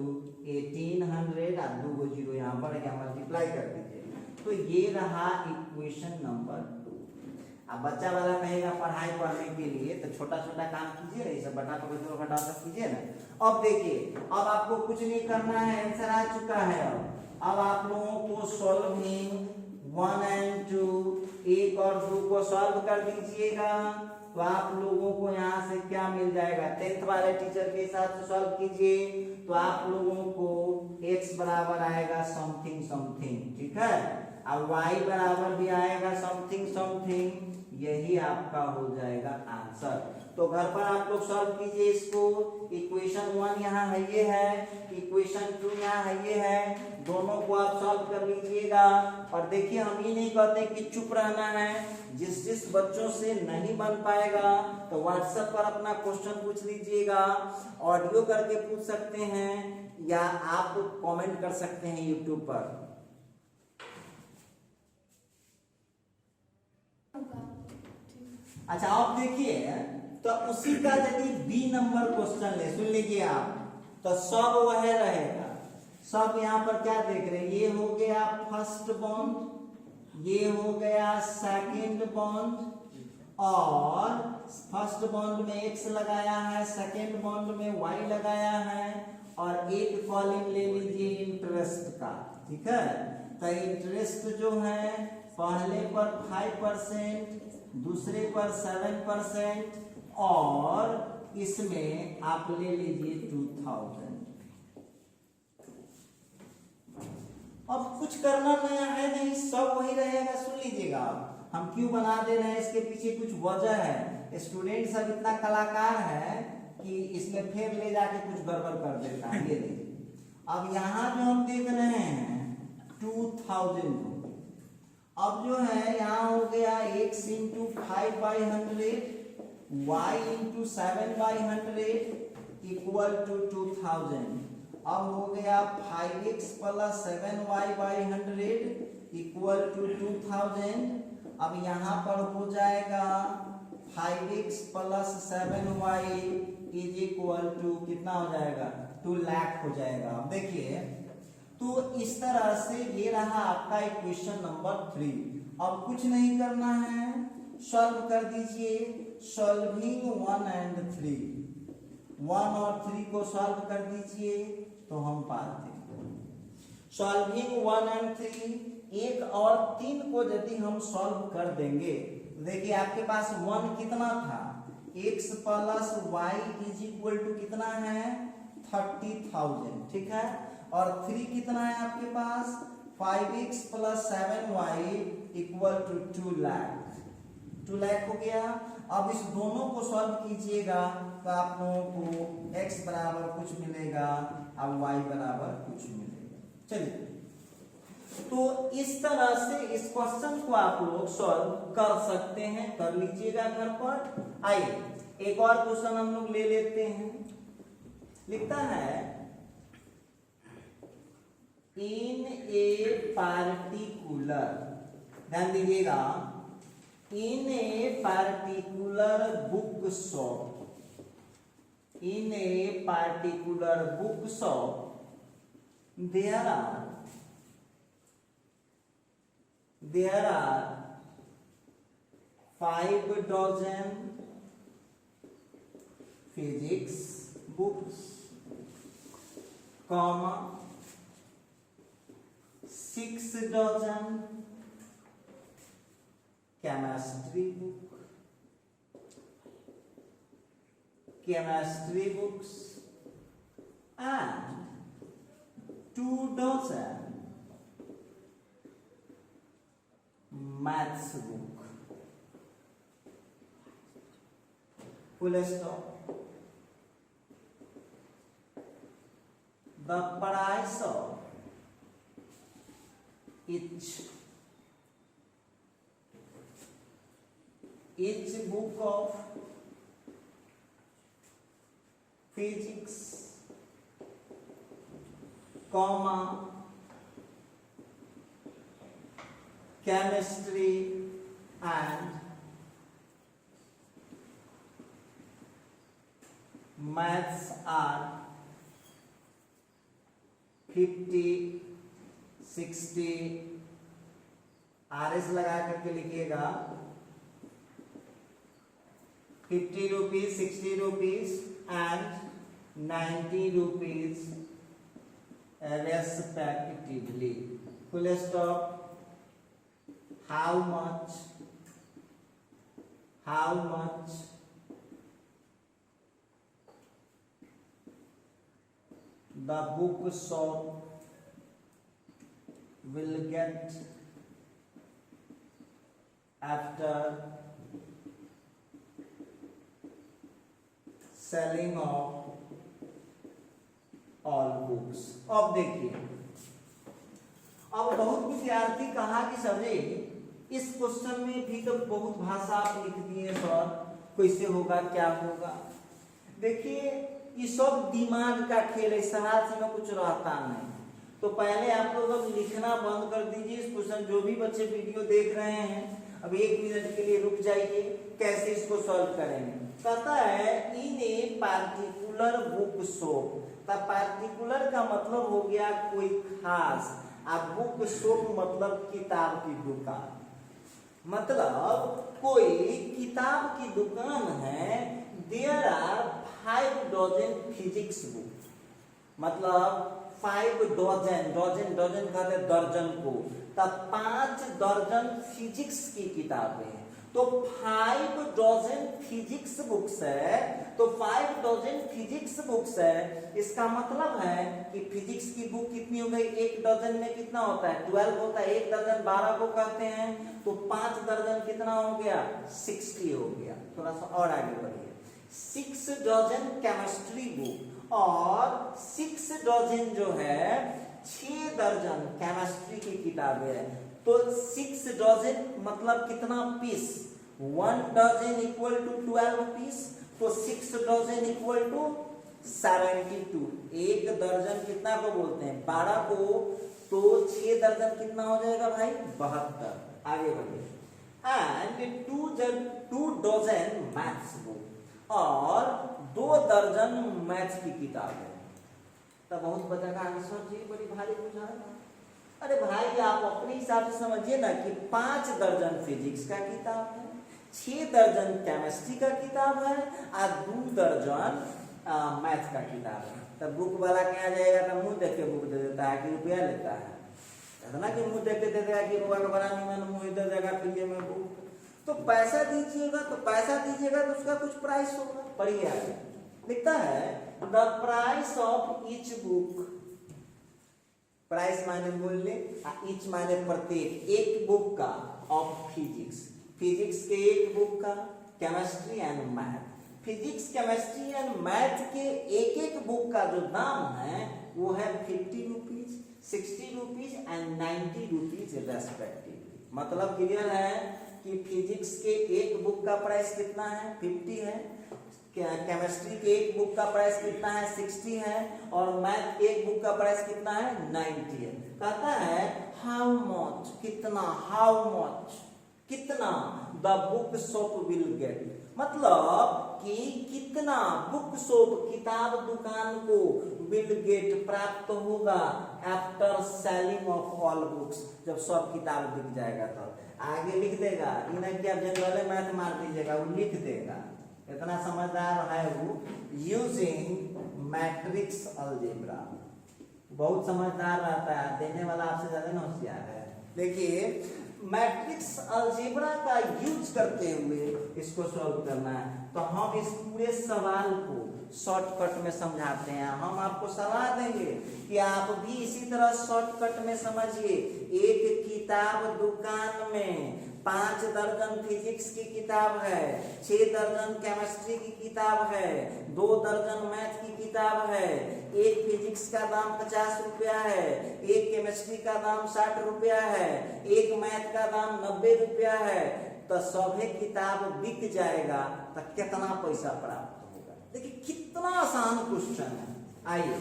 1800, और 2 जीरो यहाँ पर क्या मल्टीप्लाई कर दीजिए, तो ये रहा इक्वेशन नंबर 2। अब बच्चा वाला कहेगा पढ़ाई पढ़ने के लिए तो छोटा छोटा काम कीजिए ना, ये सब बटा को दो घटा सब कीजिए ना। अब देखिए, अब आपको कुछ नहीं करना है, आंसर आ चुका है। अब आप लोगों को सॉल्विंग 1 और 2, 1 और 2 को सॉल्व कर दीजिएगा, तो आप लोगों को यहाँ से क्या मिल जाएगा, 10th वाले टीचर के हिसाब से सॉल्व कीजिए, तो आप लोगों को x बराबर आएगा समथिंग समथिंग, ठीक है, और y बराबर भी आएगा समथिंग समथिंग, यही आपका हो जाएगा आंसर। तो घर पर आप लोग सॉल्व कीजिए इसको। इक्वेशन 1 यहाँ है, ये है, इक्वेशन 2 यहाँ है, ये है, दोनों को आप सॉल्व कर लीजिएगा। और देखिए, हम ये नहीं कहते कि चुप रहना है, जिस जिस बच्चों से नहीं बन पाएगा तो व्हाट्सएप पर अपना क्वेश्चन पूछ लीजिएगा, ऑडियो करके पूछ सकते हैं, या आप कमेंट कर सकते हैं यूट्यूब पर। अच्छा, आप देखिए, तो उसी का यदि बी नंबर क्वेश्चन ले, सुन लीजिए आप, तो सब वह रहेगा। सब यहाँ पर क्या देख रहे हैं, ये हो गया फर्स्ट बॉन्ड, ये हो गया सेकंड बॉन्ड, और फर्स्ट बॉन्ड में x लगाया है, सेकंड बॉन्ड में y लगाया है, और एक कॉलम ले लीजिए इंटरेस्ट का, ठीक है। तो इंटरेस्ट जो है पहले पर 5%, दूसरे पर 7%, और इसमें आप ले लीजिए 2000। अब कुछ करना नया है नहीं, सब वही रहेगा। सुन लीजिएगा, हम क्यों बना दे रहे हैं, इसके पीछे कुछ वजह है। स्टूडेंट सब इतना कलाकार है कि इसमें फिर ले जाके कुछ गड़बड़ कर देता है। ये देखिए, अब यहाँ जो हम देख रहे हैं 2000, अब जो है यहाँ हो गया x into 5/100, y into 7/100 equal to 2000। अब हो गया 5x plus 7y/100 equal to 2000। अब यहाँ पर हो जाएगा 5x plus 7y is equal to कितना हो जाएगा, 2 लाख हो जाएगा। अब देखिए, तो इस तरह से ये रहा आपका इक्वेशन नंबर 3। अब कुछ नहीं करना है, सॉल्व कर दीजिए। सॉल्विंग 1 और 3, 1 और 3 को सॉल्व कर दीजिए तो हम पाते हैं। सॉल्विंग 1 और 3, 1 और 3 को यदि हम सॉल्व कर देंगे, देखिए आपके पास 1 कितना था, x plus y is equal to कितना है 30,000, ठीक है, और 3 कितना है आपके पास 5x plus 7y equal to 2 lakh, 2 lakh हो गया। अब इस दोनों को सॉल्व कीजिएगा तो आप लोगों को x बराबर कुछ मिलेगा और y बराबर कुछ मिलेगा। चलिए, तो इस तरह से इस क्वेश्चन को आप लोग सॉल्व कर सकते हैं, कर लीजिएगा घर पर। आइए एक और क्वेश्चन हम लोग ले लेते हैं। लिखता है, इन ए पार्टिकुलर, ध्यान दीजिएगा, in a particular book shop, in a particular book shop there are 5 dozen physics books, comma 6 dozen chemistry books and 2 dozen maths book। full stop. The price of each book of physics, comma, chemistry and maths are 50, 60, RS लगा करके लिखिएगा 50 rupees, 60 rupees and 90 rupees respectively. Full stop. How much the bookshop will get after selling of all books. अब देखिए, अब बहुत विद्यार्थी कहा कि सर जी इस क्वेश्चन में भी तो बहुत भाषा आप लिख दिए सर, कैसे होगा क्या होगा। देखिए ये सब दिमाग का खेल है, सवाल से में कुछ रहता नहीं। तो पहले आप लोग अब लिखना बंद कर दीजिए इस क्वेश्चन। जो भी बच्चे वीडियो देख रहे हैं अब 1 मिनट के लिए रुक जाइए, कैसे इसको सॉल्व करेंगे। कहता है in a particular book shop. Particular का मतलब हो गया कोई खास, अब बुक शॉप मतलब किताब की दुकान, मतलब कोई किताब की दुकान है। There are 5 dozen physics book, मतलब 5 डजन, डजन कहते हैं दर्जन को, तब 5 दर्जन फिजिक्स की किताबें हैं। तो 5 डजन फिजिक्स बुक्स है, तो 5 डजन फिजिक्स बुक्स है। इसका मतलब है कि फिजिक्स की बुक कितनी हो गई, 1 डजन में कितना होता है 12 होता है, 1 दर्जन 12 को कहते हैं, तो 5 दर्जन कितना हो गया 60 हो गया। थोड़ा सा और आगे बढ़िए, 6 डजन केमिस्ट्री बुक और 6 डजन जो है 6 दर्जन केमिस्ट्री की किताबें हैं। तो 6 डजन मतलब कितना piece, 1 dozen equal to 12 piece, तो 6 डजन इक्वल टू 72। 1 दर्जन कितना को बोलते हैं 12 को, तो 6 दर्जन कितना हो जाएगा भाई 72। आगे बढ़िए, एंड 2 डजन मैथ्स बुक और 2 दर्जन मैथ्स की किताबें। तो बहुत बच्चा का आंसर जी बड़ी भारी पूछा है। अरे भाई आप अपने हिसाब से समझिए ना कि 5 दर्जन फिजिक्स का किताब है, 6 दर्जन केमिस्ट्री का किताब है और 2 दर्जन मैथ्स का किताब है। तब बुक वाला क्या जाएगा तो मुंह देख के बुक दे देता है कि रुपया लेता है, ना कि मुंह देख के दे देगा कि रुपया का बड़ा नहीं मुंह दे देगा फ्री में बुक। तो पैसा दीजिएगा तो उसका कुछ प्राइस होगा। पढ़िए आगे, लिखता है the price of each book, price माने मूल्य, ईच माने प्रत्येक, एक बुक का, ऑफ फिजिक्स के एक बुक का, chemistry and math, physics chemistry and math के एक बुक का जो दाम है वो है 50 rupees, 60 rupees and 90 rupees respectively. मतलब क्लियर है कि फिजिक्स के एक बुक का प्राइस कितना है 50 है, केमिस्ट्री के एक बुक का प्राइस कितना है 60 है, और मैथ के एक बुक का प्राइस कितना है 90 है। कहता है हाउ मच, कितना the book shop will get, मतलब कि कितना बुक शॉप किताब दुकान को विल गेट प्राप्त होगा after selling of all books, जब सब किताब बिक जाएगा। तो आगे लिख देगा, इन्हें कि आप जनरल मैथ मार दीजिएगा, वो लिख देगा। इतना समझदार है वो, यूजिंग मैट्रिक्स अलजेब्रा, बहुत समझदार रहता है, देने वाला आपसे ज्यादा ना होशियार है। देखिए मैट्रिक्स अलजेब्रा का यूज करते हुए इसको सॉल्व करना है। तो हम इस पूरे सवाल को शॉर्टकट में समझाते हैं। हम आपको सलाह देंगे कि आप भी इसी तरह शॉर्टकट में समझिए। एक किताब दुकान में 5 दर्जन फिजिक्स की किताब है, 6 दर्जन केमिस्ट्री की किताब है, 2 दर्जन मैथ की किताब है। एक फिजिक्स का दाम 50 रुपया है, एक केमिस्ट्री का दाम 60 रुपया है, एक मैथ का दाम 90 रुपया है। तो सभी किताब बिक जाएगा तो कितना पैसा प्राप्त होगा? देखिए कितना आसान क्वेश्चन है। आइए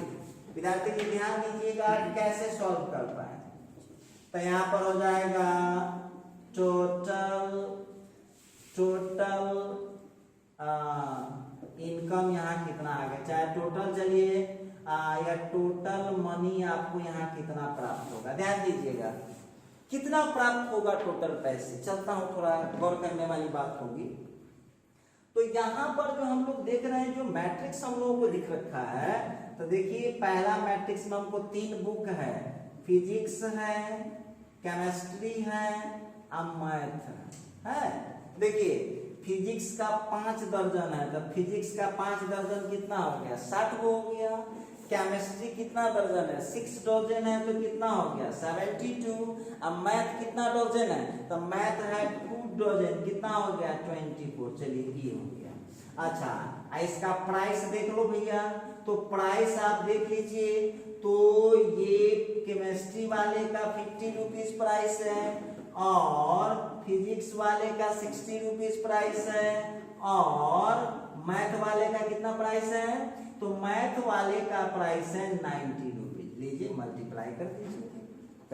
विद्यार्थी जी ध्यान दीजिएगा कैसे सॉल्व कर पाए। तो यहाँ पर हो जाएगा टोटल इनकम यहाँ कितना आ गया, चाहे टोटल चलिए या टोटल मनी आपको यहाँ कितना प्राप्त होगा। ध्यान दीजिएगा कितना प्राप्त होगा टोटल पैसे। चलता हूं, थोड़ा गौर करने वाली बात होगी। तो यहाँ पर जो हम लोग देख रहे हैं जो मैट्रिक्स हम लोगों को दिख रखा है, तो देखिए पहला मैट्रिक्स में हमको 3 बुक है, फिजिक्स है, केमिस्ट्री है और मैथ है। देखिए फिजिक्स का 5 दर्जन है, तो फिजिक्स का 5 दर्जन कितना हो गया? 60 हो गया। केमिस्ट्री कितना दर्जन है? 6 डजन है, तो कितना हो गया? 72। अब मैथ कितना डजन है? तो मैथ है 2 डजन, कितना हो गया? 24। चलिए ये हो गया। अच्छा इसका प्राइस देख लो भैया, तो प्राइस आप देख लीजिए। तो ये केमिस्ट्री वाले का 50 रुपीज प्राइस है और फिजिक्स वाले का 60 रुपीज प्राइस है और मैथ वाले का कितना प्राइस है? तो मैथ वाले का प्राइस है 90 रुपीज। लीजिए मल्टीप्लाई कर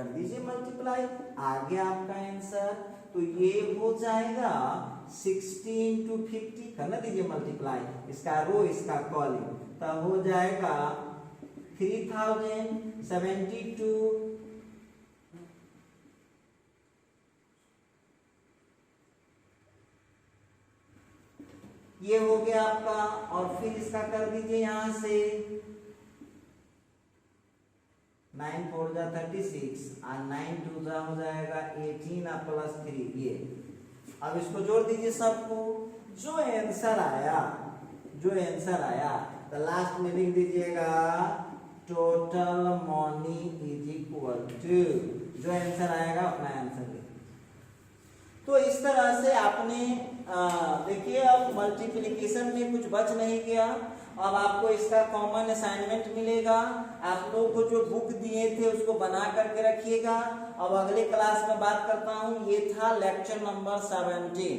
दीजिए मल्टीप्लाई, आ गया आपका आंसर। तो ये हो जाएगा 60 into 50, करना दीजिए मल्टीप्लाई, इसका रो इसका कॉलम, तो हो जाएगा 3072। ये हो गया आपका। और फिर इसका कर दीजिए यहां से 9 4 जा 36 और 9 2 जा हो जाएगा 18 और +3 ये। अब इसको जोड़ दीजिए सबको, जो आंसर आया तो लास्ट में लिख दीजिएगा total money is equal to, जो आंसर आएगा अपना आंसर लिख। तो इस तरह से आपने देखिए अब मल्टीप्लिकेशन में कुछ बच नहीं गया। अब आपको इसका कॉमन असाइनमेंट मिलेगा। आप लोग को जो बुक दिए थे उसको बना करके रखिएगा। अब अगले क्लास में बात करता हूँ। ये था लेक्चर नंबर 17।